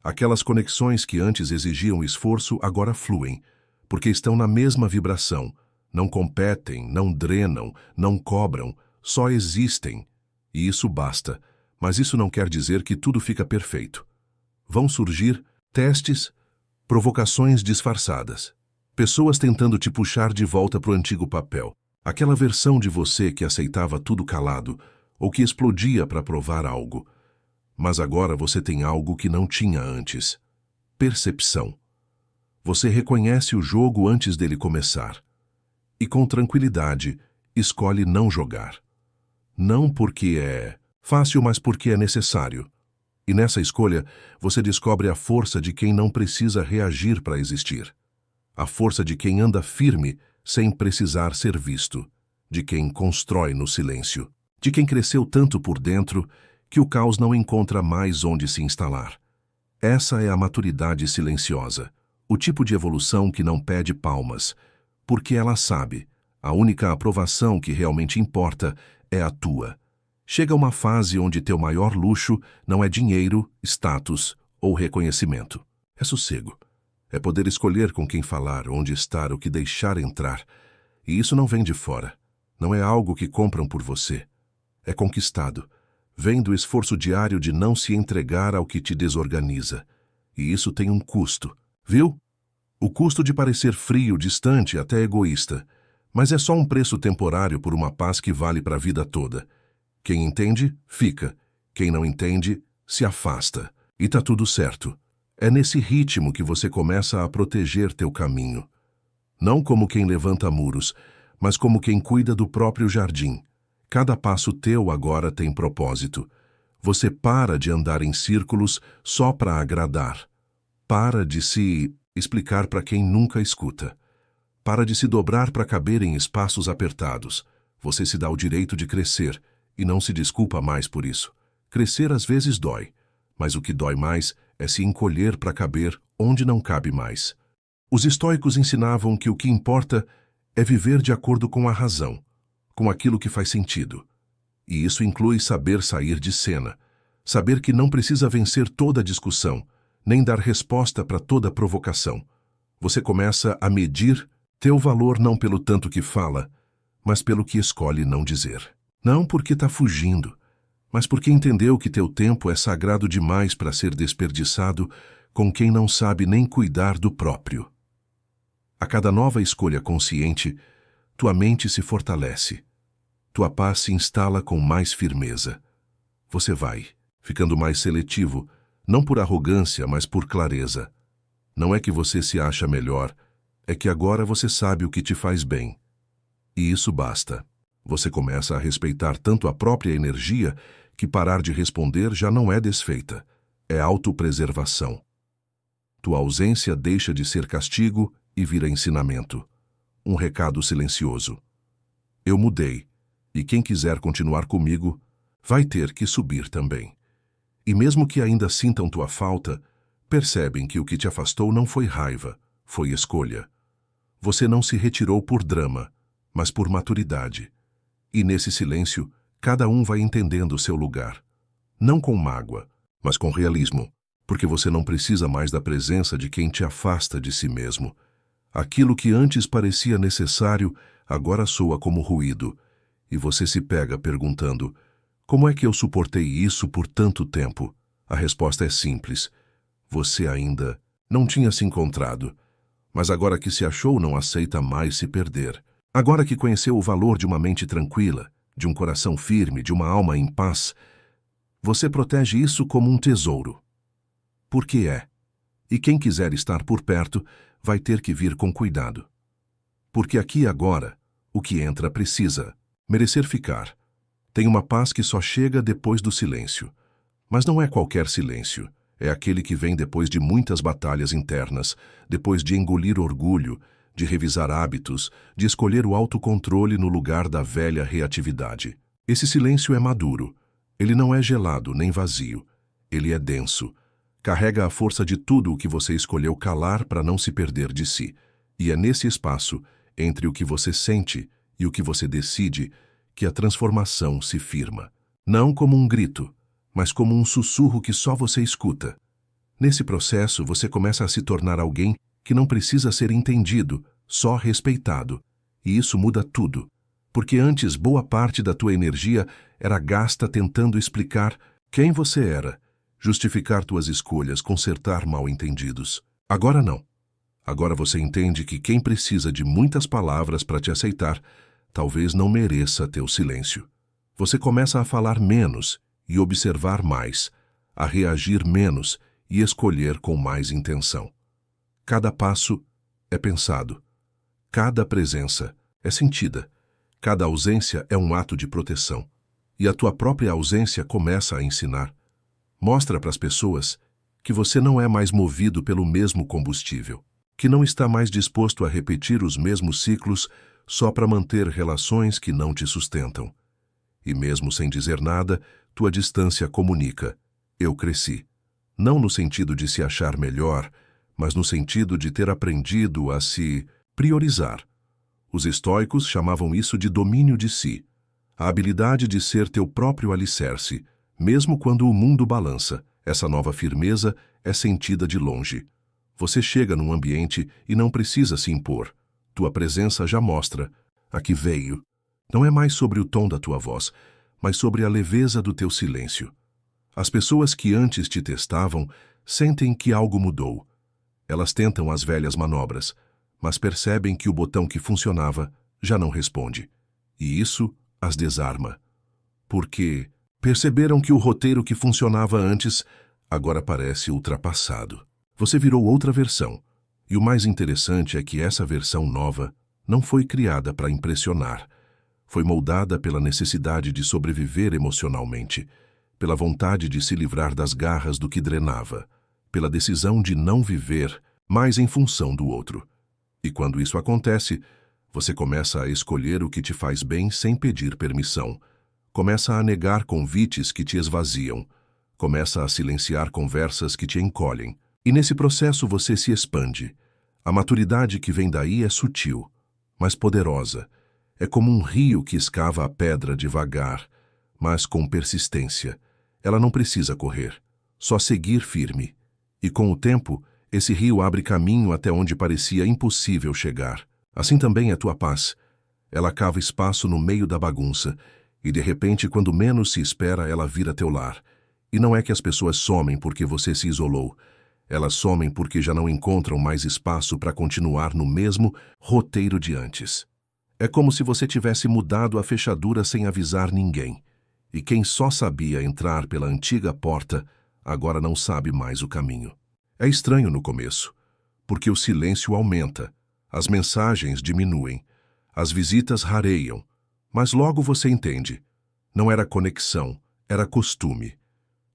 Aquelas conexões que antes exigiam esforço agora fluem, porque estão na mesma vibração. Não competem, não drenam, não cobram, só existem. E isso basta, mas isso não quer dizer que tudo fica perfeito. Vão surgir testes, provocações disfarçadas. Pessoas tentando te puxar de volta para o antigo papel. Aquela versão de você que aceitava tudo calado ou que explodia para provar algo. Mas agora você tem algo que não tinha antes. Percepção. Você reconhece o jogo antes dele começar. E com tranquilidade, escolhe não jogar. Não porque é fácil, mas porque é necessário. E nessa escolha, você descobre a força de quem não precisa reagir para existir. A força de quem anda firme sem precisar ser visto. De quem constrói no silêncio. De quem cresceu tanto por dentro que o caos não encontra mais onde se instalar. Essa é a maturidade silenciosa. O tipo de evolução que não pede palmas. Porque ela sabe, a única aprovação que realmente importa é a tua. Chega uma fase onde teu maior luxo não é dinheiro, status ou reconhecimento. É sossego. É poder escolher com quem falar, onde estar, o que deixar entrar. E isso não vem de fora. Não é algo que compram por você. É conquistado. Vem do esforço diário de não se entregar ao que te desorganiza. E isso tem um custo. Viu? O custo de parecer frio, distante, até egoísta. Mas é só um preço temporário por uma paz que vale para a vida toda. Quem entende, fica. Quem não entende, se afasta. E tá tudo certo. É nesse ritmo que você começa a proteger teu caminho. Não como quem levanta muros, mas como quem cuida do próprio jardim. Cada passo teu agora tem propósito. Você para de andar em círculos só para agradar. Para de se explicar para quem nunca escuta. Para de se dobrar para caber em espaços apertados. Você se dá o direito de crescer e não se desculpa mais por isso. Crescer às vezes dói, mas o que dói mais é se encolher para caber onde não cabe mais. Os estoicos ensinavam que o que importa é viver de acordo com a razão, com aquilo que faz sentido. E isso inclui saber sair de cena, saber que não precisa vencer toda discussão, nem dar resposta para toda provocação. Você começa a medir teu valor não pelo tanto que fala, mas pelo que escolhe não dizer. Não porque está fugindo, mas porque entendeu que teu tempo é sagrado demais para ser desperdiçado com quem não sabe nem cuidar do próprio. A cada nova escolha consciente, tua mente se fortalece. Tua paz se instala com mais firmeza. Você vai, ficando mais seletivo, não por arrogância, mas por clareza. Não é que você se acha melhor, é que agora você sabe o que te faz bem. E isso basta. Você começa a respeitar tanto a própria energia que parar de responder já não é desfeita, é autopreservação. Tua ausência deixa de ser castigo e vira ensinamento. Um recado silencioso. Eu mudei, e quem quiser continuar comigo vai ter que subir também. E mesmo que ainda sintam tua falta, percebem que o que te afastou não foi raiva, foi escolha. Você não se retirou por drama, mas por maturidade. E nesse silêncio, cada um vai entendendo o seu lugar. Não com mágoa, mas com realismo, porque você não precisa mais da presença de quem te afasta de si mesmo. Aquilo que antes parecia necessário, agora soa como ruído, e você se pega perguntando: como é que eu suportei isso por tanto tempo? A resposta é simples. Você ainda não tinha se encontrado, mas agora que se achou não aceita mais se perder. Agora que conheceu o valor de uma mente tranquila, de um coração firme, de uma alma em paz, você protege isso como um tesouro. Porque é. E quem quiser estar por perto vai ter que vir com cuidado. Porque aqui e agora, o que entra precisa merecer ficar. Tem uma paz que só chega depois do silêncio. Mas não é qualquer silêncio. É aquele que vem depois de muitas batalhas internas, depois de engolir orgulho, de revisar hábitos, de escolher o autocontrole no lugar da velha reatividade. Esse silêncio é maduro. Ele não é gelado nem vazio. Ele é denso. Carrega a força de tudo o que você escolheu calar para não se perder de si. E é nesse espaço, entre o que você sente e o que você decide, que a transformação se firma. Não como um grito, mas como um sussurro que só você escuta. Nesse processo, você começa a se tornar alguém que não precisa ser entendido, só respeitado. E isso muda tudo. Porque antes boa parte da tua energia era gasta tentando explicar quem você era, justificar tuas escolhas, consertar mal-entendidos. Agora não. Agora você entende que quem precisa de muitas palavras para te aceitar, talvez não mereça teu silêncio. Você começa a falar menos e observar mais, a reagir menos e escolher com mais intenção. Cada passo é pensado. Cada presença é sentida. Cada ausência é um ato de proteção. E a tua própria ausência começa a ensinar. Mostra para as pessoas que você não é mais movido pelo mesmo combustível, que não está mais disposto a repetir os mesmos ciclos só para manter relações que não te sustentam. E mesmo sem dizer nada, tua distância comunica: eu cresci. Não no sentido de se achar melhor, mas no sentido de ter aprendido a se priorizar. Os estoicos chamavam isso de domínio de si, a habilidade de ser teu próprio alicerce, mesmo quando o mundo balança. Essa nova firmeza é sentida de longe. Você chega num ambiente e não precisa se impor. Tua presença já mostra a que veio. Não é mais sobre o tom da tua voz, mas sobre a leveza do teu silêncio. As pessoas que antes te testavam sentem que algo mudou. Elas tentam as velhas manobras, mas percebem que o botão que funcionava já não responde. E isso as desarma. Porque perceberam que o roteiro que funcionava antes agora parece ultrapassado. Você virou outra versão. E o mais interessante é que essa versão nova não foi criada para impressionar. Foi moldada pela necessidade de sobreviver emocionalmente, pela vontade de se livrar das garras do que drenava, pela decisão de não viver mais em função do outro. E quando isso acontece, você começa a escolher o que te faz bem sem pedir permissão. Começa a negar convites que te esvaziam. Começa a silenciar conversas que te encolhem. E nesse processo você se expande. A maturidade que vem daí é sutil, mas poderosa. É como um rio que escava a pedra devagar, mas com persistência. Ela não precisa correr, só seguir firme. E com o tempo, esse rio abre caminho até onde parecia impossível chegar. Assim também é tua paz. Ela cava espaço no meio da bagunça, e de repente, quando menos se espera, ela vira teu lar. E não é que as pessoas somem porque você se isolou. Elas somem porque já não encontram mais espaço para continuar no mesmo roteiro de antes. É como se você tivesse mudado a fechadura sem avisar ninguém. E quem só sabia entrar pela antiga porta, agora não sabe mais o caminho. É estranho no começo, porque o silêncio aumenta, as mensagens diminuem, as visitas rareiam, mas logo você entende. Não era conexão, era costume.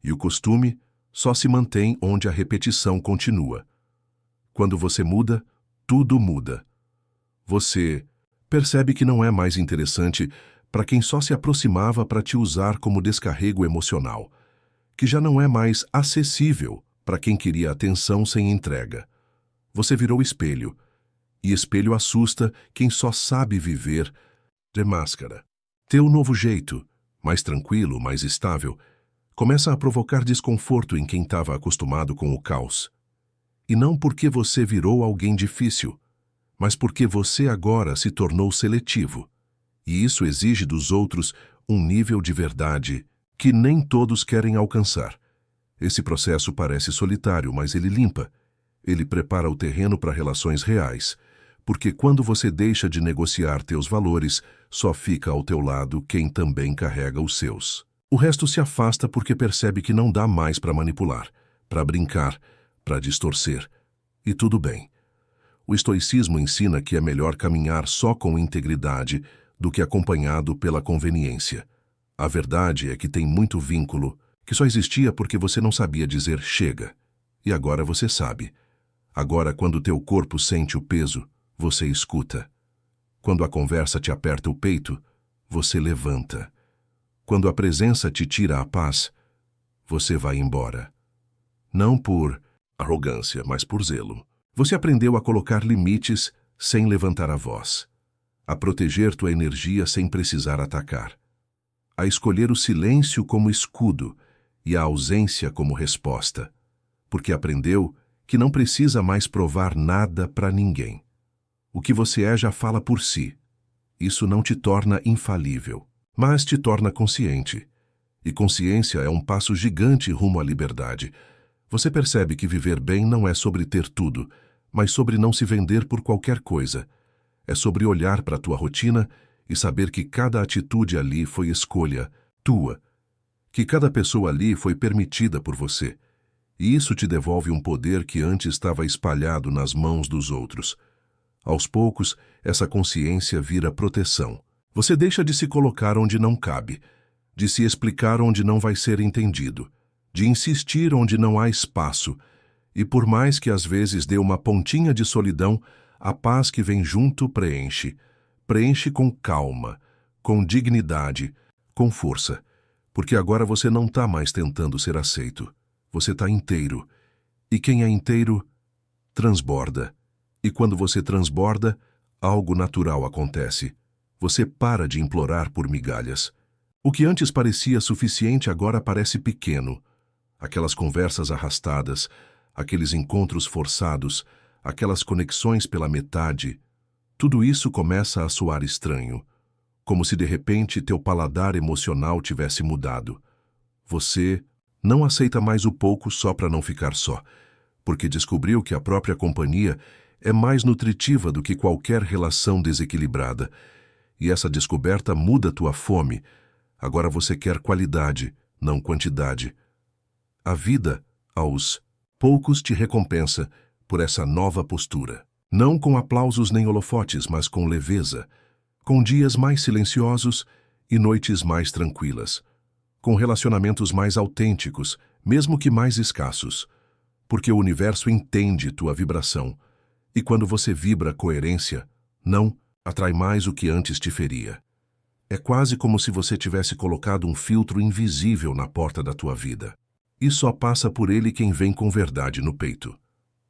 E o costume só se mantém onde a repetição continua. Quando você muda, tudo muda. Você percebe que não é mais interessante para quem só se aproximava para te usar como descarrego emocional, que já não é mais acessível para quem queria atenção sem entrega. Você virou espelho, e espelho assusta quem só sabe viver de máscara. Teu novo jeito, mais tranquilo, mais estável, começa a provocar desconforto em quem estava acostumado com o caos. E não porque você virou alguém difícil, mas porque você agora se tornou seletivo. E isso exige dos outros um nível de verdade que nem todos querem alcançar. Esse processo parece solitário, mas ele limpa. Ele prepara o terreno para relações reais, porque quando você deixa de negociar teus valores, só fica ao teu lado quem também carrega os seus. O resto se afasta porque percebe que não dá mais para manipular, para brincar, para distorcer. E tudo bem. O estoicismo ensina que é melhor caminhar só com integridade do que acompanhado pela conveniência. A verdade é que tem muito vínculo que só existia porque você não sabia dizer chega. E agora você sabe. Agora, quando teu corpo sente o peso, você escuta. Quando a conversa te aperta o peito, você levanta. Quando a presença te tira a paz, você vai embora. Não por arrogância, mas por zelo. Você aprendeu a colocar limites sem levantar a voz, a proteger tua energia sem precisar atacar, a escolher o silêncio como escudo e a ausência como resposta, porque aprendeu que não precisa mais provar nada para ninguém. O que você é já fala por si. Isso não te torna infalível, mas te torna consciente. E consciência é um passo gigante rumo à liberdade. Você percebe que viver bem não é sobre ter tudo, mas sobre não se vender por qualquer coisa. É sobre olhar para a tua rotina e saber que cada atitude ali foi escolha tua, que cada pessoa ali foi permitida por você. E isso te devolve um poder que antes estava espalhado nas mãos dos outros. Aos poucos, essa consciência vira proteção. Você deixa de se colocar onde não cabe, de se explicar onde não vai ser entendido, de insistir onde não há espaço. E por mais que às vezes dê uma pontinha de solidão, a paz que vem junto preenche. Preenche com calma, com dignidade, com força. Porque agora você não está mais tentando ser aceito. Você está inteiro. E quem é inteiro, transborda. E quando você transborda, algo natural acontece. Você para de implorar por migalhas. O que antes parecia suficiente agora parece pequeno. Aquelas conversas arrastadas, aqueles encontros forçados, aquelas conexões pela metade, tudo isso começa a soar estranho, como se de repente teu paladar emocional tivesse mudado. Você não aceita mais o pouco só para não ficar só, porque descobriu que a própria companhia é mais nutritiva do que qualquer relação desequilibrada. E essa descoberta muda tua fome. Agora você quer qualidade, não quantidade. A vida, aos poucos, te recompensa por essa nova postura. Não com aplausos nem holofotes, mas com leveza, com dias mais silenciosos e noites mais tranquilas, com relacionamentos mais autênticos, mesmo que mais escassos, porque o universo entende tua vibração, e quando você vibra coerência, não atrai mais o que antes te feria. É quase como se você tivesse colocado um filtro invisível na porta da tua vida. E só passa por ele quem vem com verdade no peito.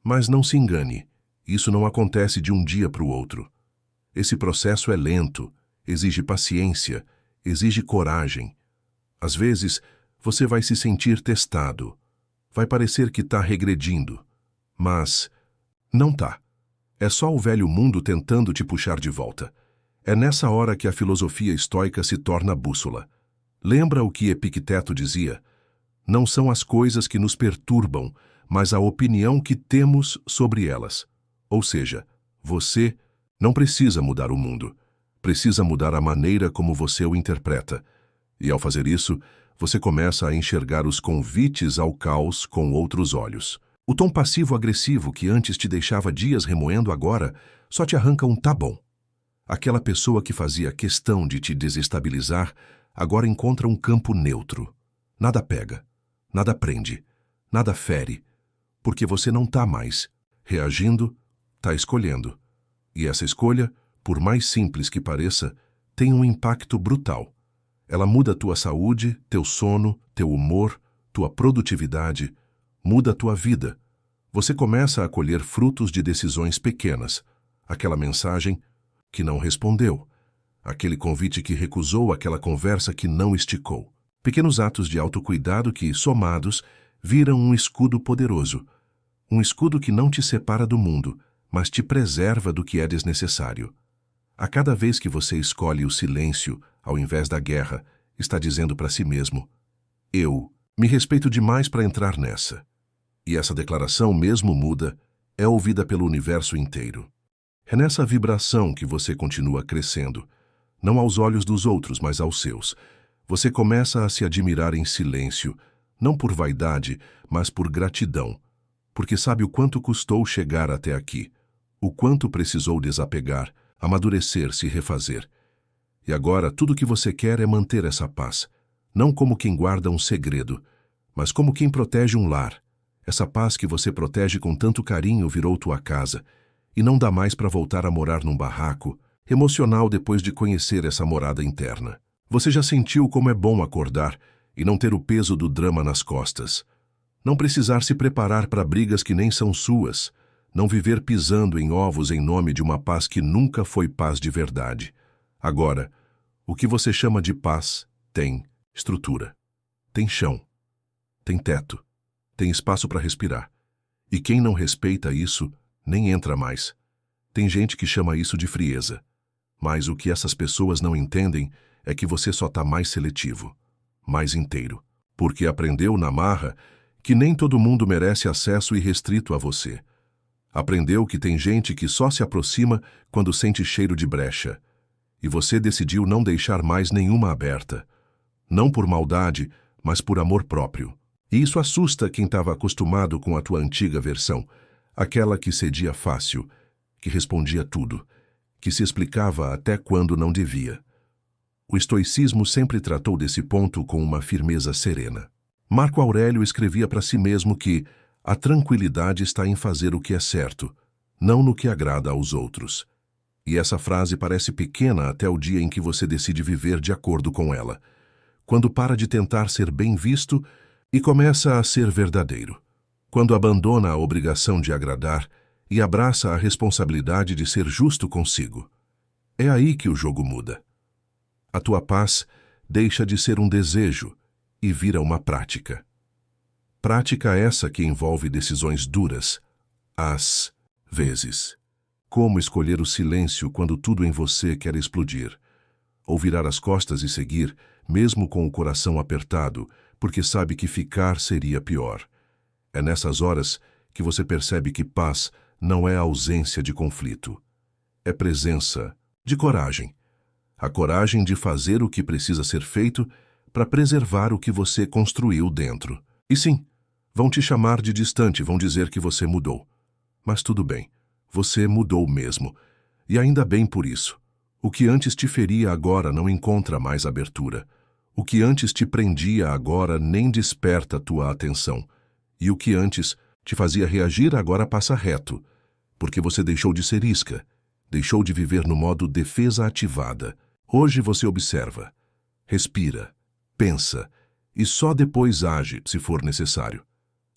Mas não se engane, isso não acontece de um dia para o outro. Esse processo é lento, exige paciência, exige coragem. Às vezes, você vai se sentir testado. Vai parecer que está regredindo. Mas não tá. É só o velho mundo tentando te puxar de volta. É nessa hora que a filosofia estoica se torna bússola. Lembra o que Epicteto dizia? Não são as coisas que nos perturbam, mas a opinião que temos sobre elas. Ou seja, você não precisa mudar o mundo. Precisa mudar a maneira como você o interpreta. E ao fazer isso, você começa a enxergar os convites ao caos com outros olhos. O tom passivo-agressivo que antes te deixava dias remoendo agora só te arranca um tá bom. Aquela pessoa que fazia questão de te desestabilizar agora encontra um campo neutro. Nada pega, nada prende, nada fere, porque você não está mais reagindo, está escolhendo. E essa escolha, por mais simples que pareça, tem um impacto brutal. Ela muda tua saúde, teu sono, teu humor, tua produtividade, muda a tua vida. Você começa a colher frutos de decisões pequenas. Aquela mensagem que não respondeu, aquele convite que recusou, aquela conversa que não esticou. Pequenos atos de autocuidado que, somados, viram um escudo poderoso. Um escudo que não te separa do mundo, mas te preserva do que é desnecessário. A cada vez que você escolhe o silêncio, ao invés da guerra, está dizendo para si mesmo: eu me respeito demais para entrar nessa. E essa declaração, mesmo muda, é ouvida pelo universo inteiro. É nessa vibração que você continua crescendo, não aos olhos dos outros, mas aos seus. Você começa a se admirar em silêncio, não por vaidade, mas por gratidão, porque sabe o quanto custou chegar até aqui, o quanto precisou desapegar, amadurecer, se refazer. E agora tudo o que você quer é manter essa paz, não como quem guarda um segredo, mas como quem protege um lar. Essa paz que você protege com tanto carinho virou tua casa, e não dá mais para voltar a morar num barraco, emocional depois de conhecer essa morada interna. Você já sentiu como é bom acordar e não ter o peso do drama nas costas. Não precisar se preparar para brigas que nem são suas. Não viver pisando em ovos em nome de uma paz que nunca foi paz de verdade. Agora, o que você chama de paz tem estrutura, tem chão, tem teto, tem espaço para respirar. E quem não respeita isso, nem entra mais. Tem gente que chama isso de frieza. Mas o que essas pessoas não entendem é que você só está mais seletivo, mais inteiro. Porque aprendeu na marra que nem todo mundo merece acesso irrestrito a você. Aprendeu que tem gente que só se aproxima quando sente cheiro de brecha. E você decidiu não deixar mais nenhuma aberta. Não por maldade, mas por amor próprio. E isso assusta quem estava acostumado com a tua antiga versão. Aquela que cedia fácil, que respondia tudo, que se explicava até quando não devia. O estoicismo sempre tratou desse ponto com uma firmeza serena. Marco Aurélio escrevia para si mesmo que a tranquilidade está em fazer o que é certo, não no que agrada aos outros. E essa frase parece pequena até o dia em que você decide viver de acordo com ela, quando para de tentar ser bem visto e começa a ser verdadeiro. Quando abandona a obrigação de agradar e abraça a responsabilidade de ser justo consigo. É aí que o jogo muda. A tua paz deixa de ser um desejo e vira uma prática. Prática essa que envolve decisões duras, às vezes. Como escolher o silêncio quando tudo em você quer explodir? Ou virar as costas e seguir, mesmo com o coração apertado, porque sabe que ficar seria pior. É nessas horas que você percebe que paz não é ausência de conflito. É presença de coragem. A coragem de fazer o que precisa ser feito para preservar o que você construiu dentro. E sim, vão te chamar de distante, vão dizer que você mudou. Mas tudo bem, Você mudou mesmo. E ainda bem por isso. O que antes te feria agora não encontra mais abertura. O que antes te prendia agora nem desperta tua atenção. E o que antes te fazia reagir agora passa reto, porque você deixou de ser isca, deixou de viver no modo defesa ativada. Hoje você observa, respira, pensa e só depois age se for necessário.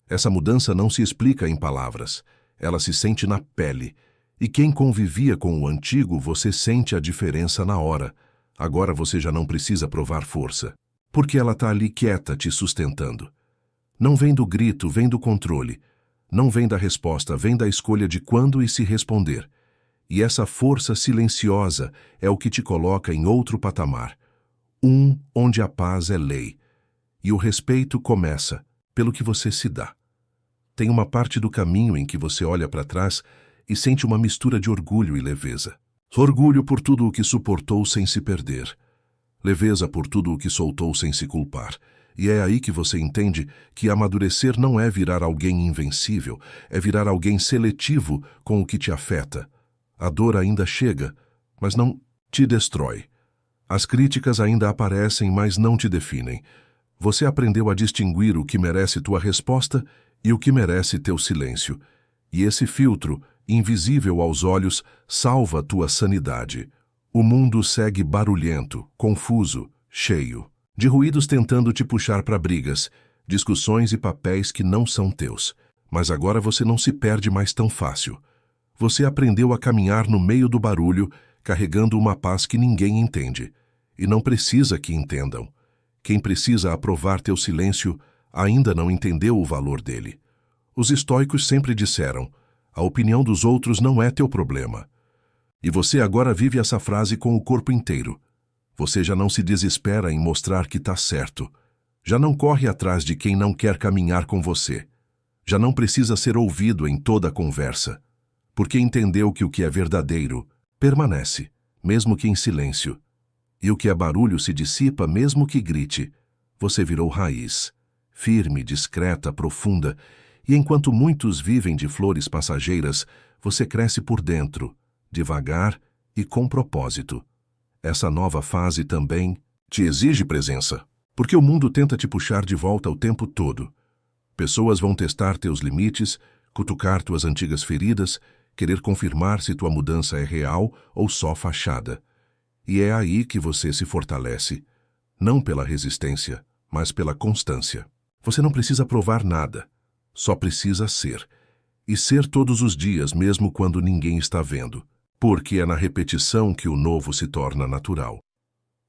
Essa mudança não se explica em palavras, ela se sente na pele. E quem convivia com o antigo, você sente a diferença na hora. Agora você já não precisa provar força, porque ela está ali quieta te sustentando. Não vem do grito, vem do controle. Não vem da resposta, vem da escolha de quando e se responder. E essa força silenciosa é o que te coloca em outro patamar. Onde a paz é lei. E o respeito começa pelo que você se dá. Tem uma parte do caminho em que você olha para trás e sente uma mistura de orgulho e leveza. Orgulho por tudo o que suportou sem se perder. Leveza por tudo o que soltou sem se culpar. E é aí que você entende que amadurecer não é virar alguém invencível, é virar alguém seletivo com o que te afeta. A dor ainda chega, mas não te destrói. As críticas ainda aparecem, mas não te definem. Você aprendeu a distinguir o que merece tua resposta e o que merece teu silêncio. E esse filtro, invisível aos olhos, salva tua sanidade. O mundo segue barulhento, confuso, cheio, de ruídos tentando te puxar para brigas, discussões e papéis que não são teus. Mas agora você não se perde mais tão fácil. Você aprendeu a caminhar no meio do barulho, carregando uma paz que ninguém entende. E não precisa que entendam. Quem precisa aprovar teu silêncio ainda não entendeu o valor dele. Os estoicos sempre disseram: a opinião dos outros não é teu problema. E você agora vive essa frase com o corpo inteiro. Você já não se desespera em mostrar que está certo. Já não corre atrás de quem não quer caminhar com você. Já não precisa ser ouvido em toda a conversa. Porque entendeu que o que é verdadeiro permanece, mesmo que em silêncio. E o que é barulho se dissipa, mesmo que grite. Você virou raiz, firme, discreta, profunda. E enquanto muitos vivem de flores passageiras, você cresce por dentro, devagar e com propósito. Essa nova fase também te exige presença, porque o mundo tenta te puxar de volta o tempo todo. Pessoas vão testar teus limites, cutucar tuas antigas feridas, querer confirmar se tua mudança é real ou só fachada. E é aí que você se fortalece, não pela resistência, mas pela constância. Você não precisa provar nada. Só precisa ser. E ser todos os dias, mesmo quando ninguém está vendo. Porque é na repetição que o novo se torna natural.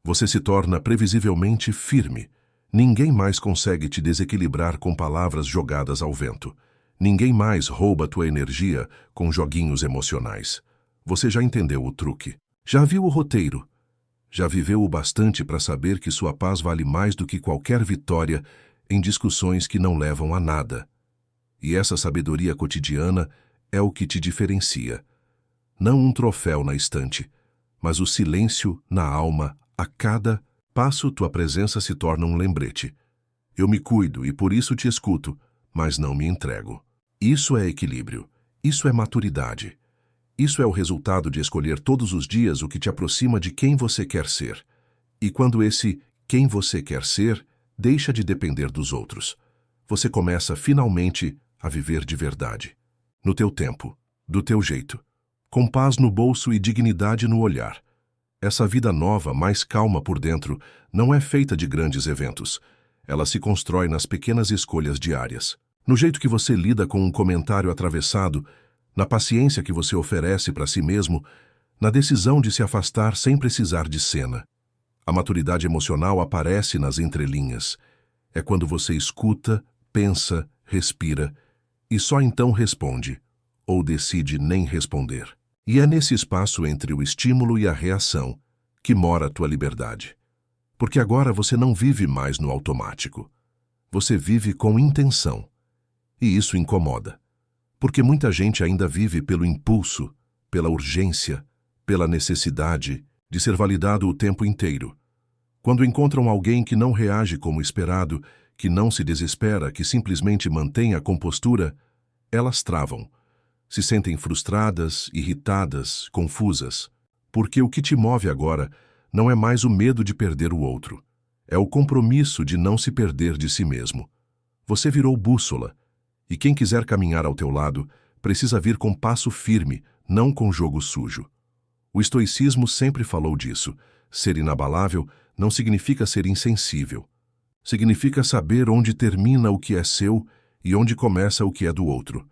Você se torna previsivelmente firme. Ninguém mais consegue te desequilibrar com palavras jogadas ao vento. Ninguém mais rouba tua energia com joguinhos emocionais. Você já entendeu o truque. Já viu o roteiro. Já viveu o bastante para saber que sua paz vale mais do que qualquer vitória em discussões que não levam a nada. E essa sabedoria cotidiana é o que te diferencia. Não um troféu na estante, mas o silêncio na alma. A cada passo tua presença se torna um lembrete. Eu me cuido e por isso te escuto, mas não me entrego. Isso é equilíbrio. Isso é maturidade. Isso é o resultado de escolher todos os dias o que te aproxima de quem você quer ser. E quando esse quem você quer ser deixa de depender dos outros, você começa finalmente a viver de verdade. No teu tempo, do teu jeito, com paz no bolso e dignidade no olhar. Essa vida nova, mais calma por dentro, não é feita de grandes eventos. Ela se constrói nas pequenas escolhas diárias. No jeito que você lida com um comentário atravessado, na paciência que você oferece para si mesmo, na decisão de se afastar sem precisar de cena. A maturidade emocional aparece nas entrelinhas. É quando você escuta, pensa, respira e só então responde, ou decide nem responder. E é nesse espaço entre o estímulo e a reação que mora a tua liberdade. Porque agora você não vive mais no automático. Você vive com intenção. E isso incomoda. Porque muita gente ainda vive pelo impulso, pela urgência, pela necessidade de ser validado o tempo inteiro. Quando encontram alguém que não reage como esperado, que não se desespera, que simplesmente mantém a compostura, elas travam. Se sentem frustradas, irritadas, confusas. Porque o que te move agora não é mais o medo de perder o outro. É o compromisso de não se perder de si mesmo. Você virou bússola. E quem quiser caminhar ao teu lado precisa vir com passo firme, não com jogo sujo. O estoicismo sempre falou disso. Ser inabalável não significa ser insensível. Significa saber onde termina o que é seu e onde começa o que é do outro.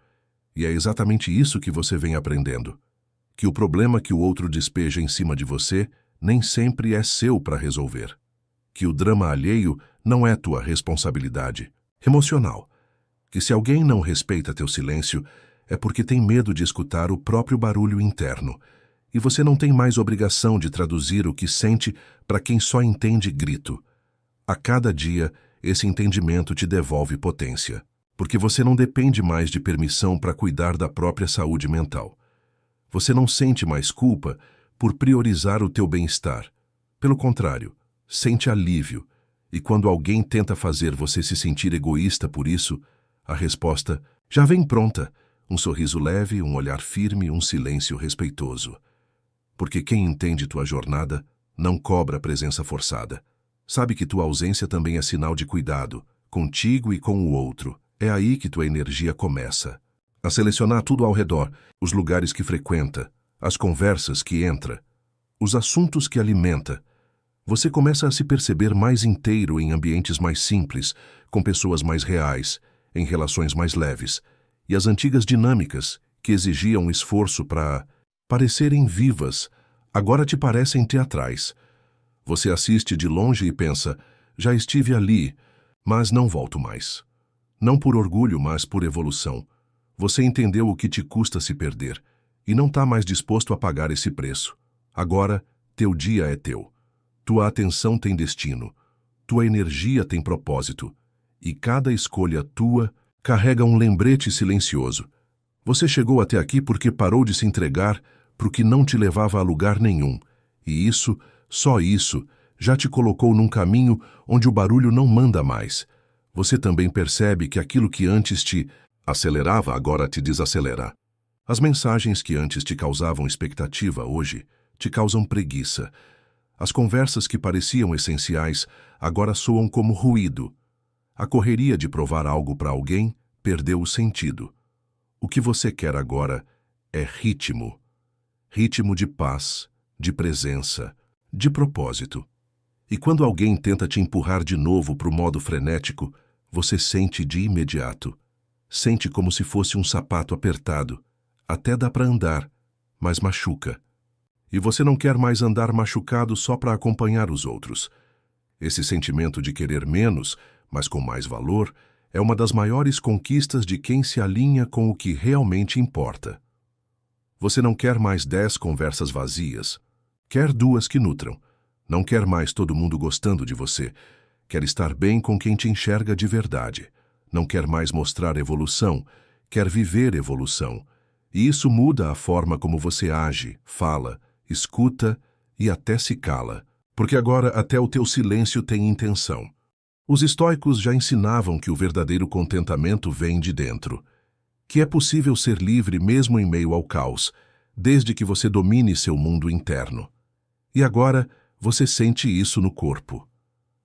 E é exatamente isso que você vem aprendendo. Que o problema que o outro despeja em cima de você nem sempre é seu para resolver. Que o drama alheio não é tua responsabilidade emocional. Que se alguém não respeita teu silêncio, é porque tem medo de escutar o próprio barulho interno. E você não tem mais obrigação de traduzir o que sente para quem só entende grito. A cada dia, esse entendimento te devolve potência. Porque você não depende mais de permissão para cuidar da própria saúde mental. Você não sente mais culpa por priorizar o teu bem-estar. Pelo contrário, sente alívio. E quando alguém tenta fazer você se sentir egoísta por isso, a resposta já vem pronta. Um sorriso leve, um olhar firme, um silêncio respeitoso. Porque quem entende tua jornada não cobra presença forçada. Sabe que tua ausência também é sinal de cuidado, contigo e com o outro. É aí que tua energia começa. A selecionar tudo ao redor, os lugares que frequenta, as conversas que entra, os assuntos que alimenta. Você começa a se perceber mais inteiro em ambientes mais simples, com pessoas mais reais, em relações mais leves. E as antigas dinâmicas, que exigiam esforço para parecerem vivas, agora te parecem teatrais. Você assiste de longe e pensa, já estive ali, mas não volto mais. Não por orgulho, mas por evolução. Você entendeu o que te custa se perder e não está mais disposto a pagar esse preço. Agora, teu dia é teu. Tua atenção tem destino. Tua energia tem propósito. E cada escolha tua carrega um lembrete silencioso. Você chegou até aqui porque parou de se entregar para o que não te levava a lugar nenhum. E isso, só isso, já te colocou num caminho onde o barulho não manda mais. Você também percebe que aquilo que antes te acelerava agora te desacelera. As mensagens que antes te causavam expectativa hoje te causam preguiça. As conversas que pareciam essenciais agora soam como ruído. A correria de provar algo para alguém perdeu o sentido. O que você quer agora é ritmo. Ritmo de paz, de presença, de propósito. E quando alguém tenta te empurrar de novo para o modo frenético, você sente de imediato. Sente como se fosse um sapato apertado. Até dá para andar, mas machuca. E você não quer mais andar machucado só para acompanhar os outros. Esse sentimento de querer menos, mas com mais valor, é uma das maiores conquistas de quem se alinha com o que realmente importa. Você não quer mais 10 conversas vazias. Quer 2 que nutram. Não quer mais todo mundo gostando de você. Quer estar bem com quem te enxerga de verdade. Não quer mais mostrar evolução, quer viver evolução. E isso muda a forma como você age, fala, escuta e até se cala. Porque agora até o teu silêncio tem intenção. Os estoicos já ensinavam que o verdadeiro contentamento vem de dentro. Que é possível ser livre mesmo em meio ao caos, desde que você domine seu mundo interno. E agora você sente isso no corpo.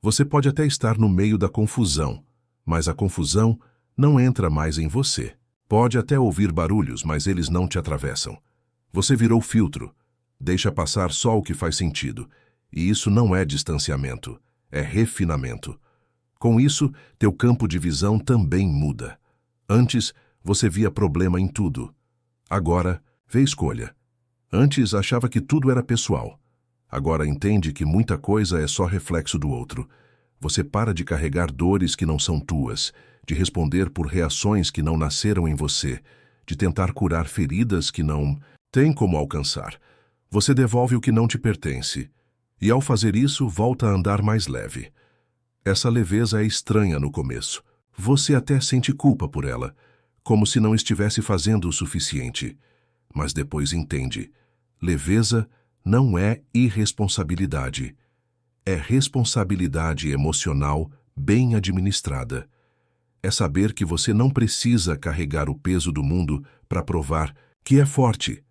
Você pode até estar no meio da confusão, mas a confusão não entra mais em você. Pode até ouvir barulhos, mas eles não te atravessam. Você virou filtro. Deixa passar só o que faz sentido. E isso não é distanciamento, é refinamento. Com isso, teu campo de visão também muda. Antes, você via problema em tudo. Agora, vê escolha. Antes, achava que tudo era pessoal. Agora entende que muita coisa é só reflexo do outro. Você para de carregar dores que não são tuas, de responder por reações que não nasceram em você, de tentar curar feridas que não têm como alcançar. Você devolve o que não te pertence. E ao fazer isso, volta a andar mais leve. Essa leveza é estranha no começo. Você até sente culpa por ela, como se não estivesse fazendo o suficiente. Mas depois entende. Leveza não é irresponsabilidade. É responsabilidade emocional bem administrada. É saber que você não precisa carregar o peso do mundo para provar que é forte.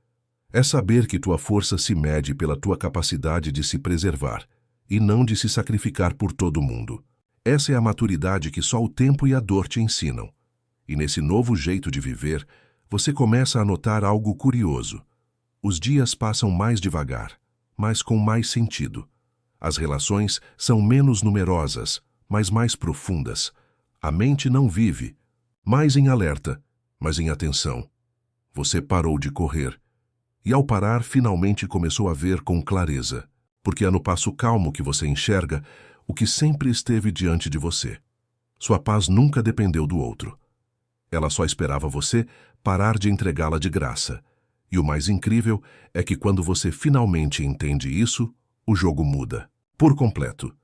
É saber que tua força se mede pela tua capacidade de se preservar e não de se sacrificar por todo mundo. Essa é a maturidade que só o tempo e a dor te ensinam. E nesse novo jeito de viver, você começa a notar algo curioso. Os dias passam mais devagar, mas com mais sentido. As relações são menos numerosas, mas mais profundas. A mente não vive, mais em alerta, mas em atenção. Você parou de correr. E ao parar, finalmente começou a ver com clareza, porque é no passo calmo que você enxerga o que sempre esteve diante de você. Sua paz nunca dependeu do outro. Ela só esperava você parar de entregá-la de graça. E o mais incrível é que quando você finalmente entende isso, o jogo muda, por completo.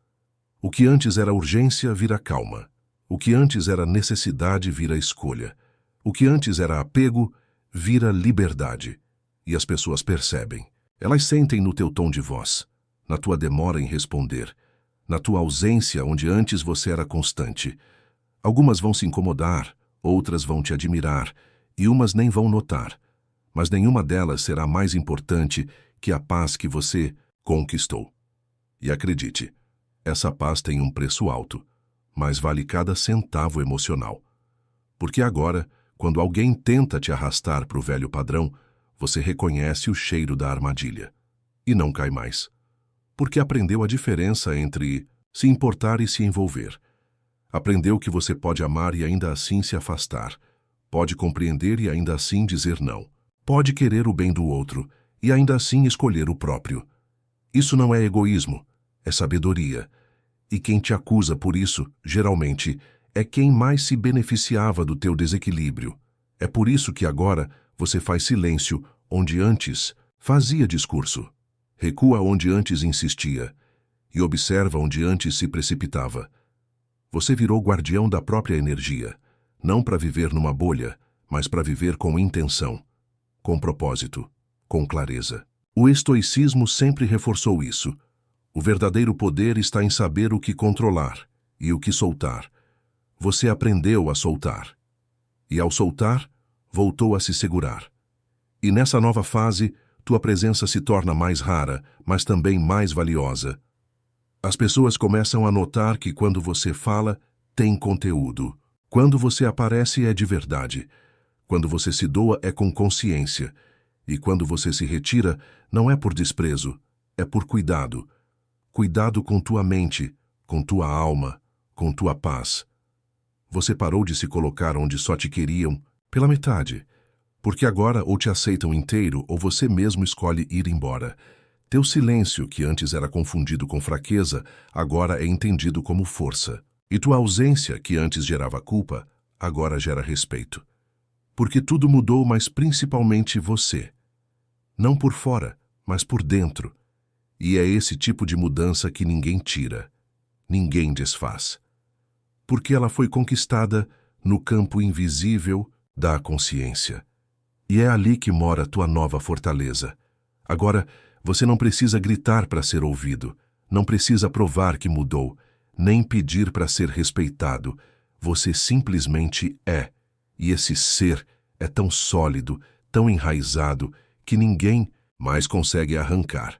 O que antes era urgência vira calma. O que antes era necessidade vira escolha. O que antes era apego vira liberdade. E as pessoas percebem. Elas sentem no teu tom de voz, na tua demora em responder, na tua ausência onde antes você era constante. Algumas vão se incomodar, outras vão te admirar, e umas nem vão notar. Mas nenhuma delas será mais importante que a paz que você conquistou. E acredite, essa paz tem um preço alto, mas vale cada centavo emocional. Porque agora, quando alguém tenta te arrastar para o velho padrão, você reconhece o cheiro da armadilha e não cai mais. Porque aprendeu a diferença entre se importar e se envolver. Aprendeu que você pode amar e ainda assim se afastar. Pode compreender e ainda assim dizer não. Pode querer o bem do outro e ainda assim escolher o próprio. Isso não é egoísmo, é sabedoria. E quem te acusa por isso, geralmente, é quem mais se beneficiava do teu desequilíbrio. É por isso que agora você faz silêncio onde antes fazia discurso, recua onde antes insistia e observa onde antes se precipitava. Você virou guardião da própria energia, não para viver numa bolha, mas para viver com intenção, com propósito, com clareza. O estoicismo sempre reforçou isso. O verdadeiro poder está em saber o que controlar e o que soltar. Você aprendeu a soltar. E ao soltar, voltou a se segurar. E nessa nova fase, tua presença se torna mais rara, mas também mais valiosa. As pessoas começam a notar que quando você fala, tem conteúdo. Quando você aparece, é de verdade. Quando você se doa, é com consciência. E quando você se retira, não é por desprezo, é por cuidado. Cuidado com tua mente, com tua alma, com tua paz. Você parou de se colocar onde só te queriam, pela metade, porque agora ou te aceitam inteiro ou você mesmo escolhe ir embora. Teu silêncio, que antes era confundido com fraqueza, agora é entendido como força. E tua ausência, que antes gerava culpa, agora gera respeito. Porque tudo mudou, mas principalmente você. Não por fora, mas por dentro. E é esse tipo de mudança que ninguém tira, ninguém desfaz. Porque ela foi conquistada no campo invisível da consciência. E é ali que mora tua nova fortaleza. Agora, você não precisa gritar para ser ouvido, não precisa provar que mudou, nem pedir para ser respeitado. Você simplesmente é. E esse ser é tão sólido, tão enraizado, que ninguém mais consegue arrancar.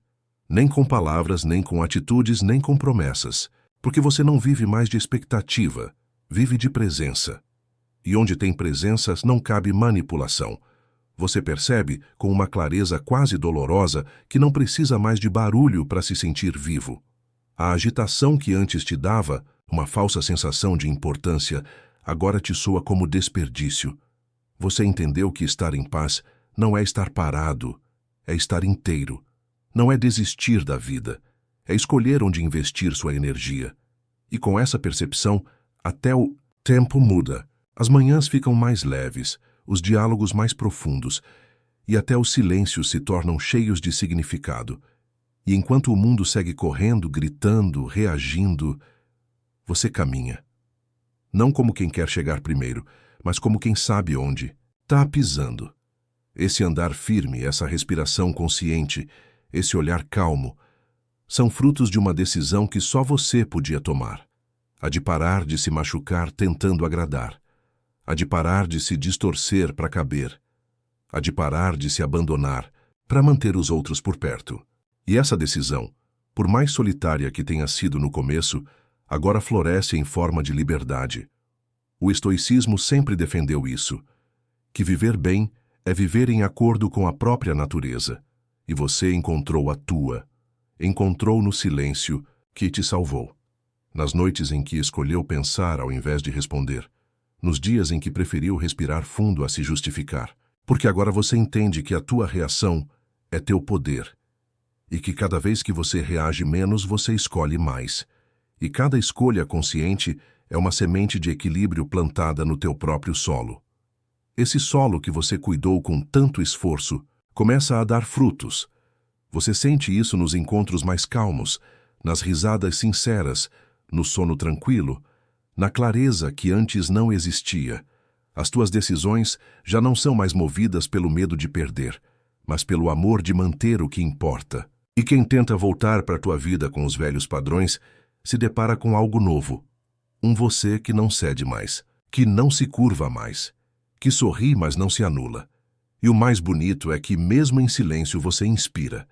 Nem com palavras, nem com atitudes, nem com promessas. Porque você não vive mais de expectativa, vive de presença. E onde tem presenças não cabe manipulação. Você percebe, com uma clareza quase dolorosa, que não precisa mais de barulho para se sentir vivo. A agitação que antes te dava, uma falsa sensação de importância, agora te soa como desperdício. Você entendeu que estar em paz não é estar parado, é estar inteiro. Não é desistir da vida, é escolher onde investir sua energia. E com essa percepção, até o tempo muda. As manhãs ficam mais leves, os diálogos mais profundos, e até os silêncios se tornam cheios de significado. E enquanto o mundo segue correndo, gritando, reagindo, você caminha. Não como quem quer chegar primeiro, mas como quem sabe onde está pisando. Esse andar firme, essa respiração consciente, esse olhar calmo, são frutos de uma decisão que só você podia tomar. A de parar de se machucar tentando agradar. A de parar de se distorcer para caber. a de parar de se abandonar para manter os outros por perto. E essa decisão, por mais solitária que tenha sido no começo, agora floresce em forma de liberdade. O estoicismo sempre defendeu isso, que viver bem é viver em acordo com a própria natureza, e você encontrou a tua, encontrou no silêncio que te salvou. Nas noites em que escolheu pensar ao invés de responder, nos dias em que preferiu respirar fundo a se justificar, porque agora você entende que a tua reação é teu poder, e que cada vez que você reage menos, você escolhe mais, e cada escolha consciente é uma semente de equilíbrio plantada no teu próprio solo. Esse solo que você cuidou com tanto esforço começa a dar frutos. Você sente isso nos encontros mais calmos, nas risadas sinceras, no sono tranquilo, na clareza que antes não existia. As tuas decisões já não são mais movidas pelo medo de perder, mas pelo amor de manter o que importa. E quem tenta voltar para a tua vida com os velhos padrões se depara com algo novo. Um você que não cede mais, que não se curva mais, que sorri, mas não se anula. E o mais bonito é que, mesmo em silêncio, você inspira.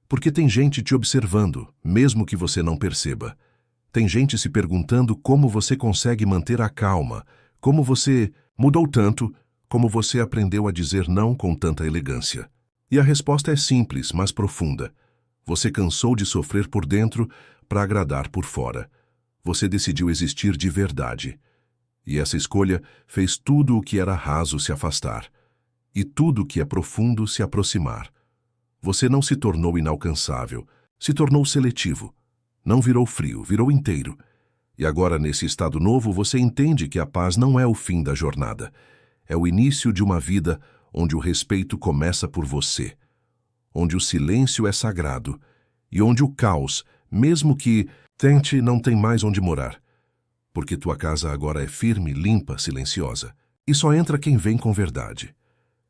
Porque tem gente te observando, mesmo que você não perceba. Tem gente se perguntando como você consegue manter a calma, como você mudou tanto, como você aprendeu a dizer não com tanta elegância. E a resposta é simples, mas profunda. Você cansou de sofrer por dentro para agradar por fora. Você decidiu existir de verdade. E essa escolha fez tudo o que era raso se afastar, e tudo o que é profundo se aproximar. Você não se tornou inalcançável, se tornou seletivo. Não virou frio, virou inteiro. E agora, nesse estado novo, você entende que a paz não é o fim da jornada. É o início de uma vida onde o respeito começa por você, onde o silêncio é sagrado e onde o caos, mesmo que tente, não tem mais onde morar. Porque tua casa agora é firme, limpa, silenciosa. E só entra quem vem com verdade.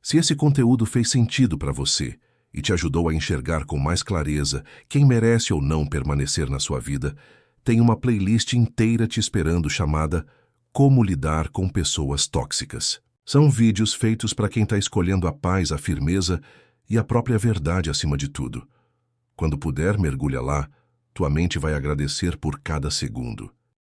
Se esse conteúdo fez sentido para você e te ajudou a enxergar com mais clareza quem merece ou não permanecer na sua vida, tem uma playlist inteira te esperando chamada Como Lidar com Pessoas Tóxicas. São vídeos feitos para quem está escolhendo a paz, a firmeza e a própria verdade acima de tudo. Quando puder, mergulha lá, tua mente vai agradecer por cada segundo.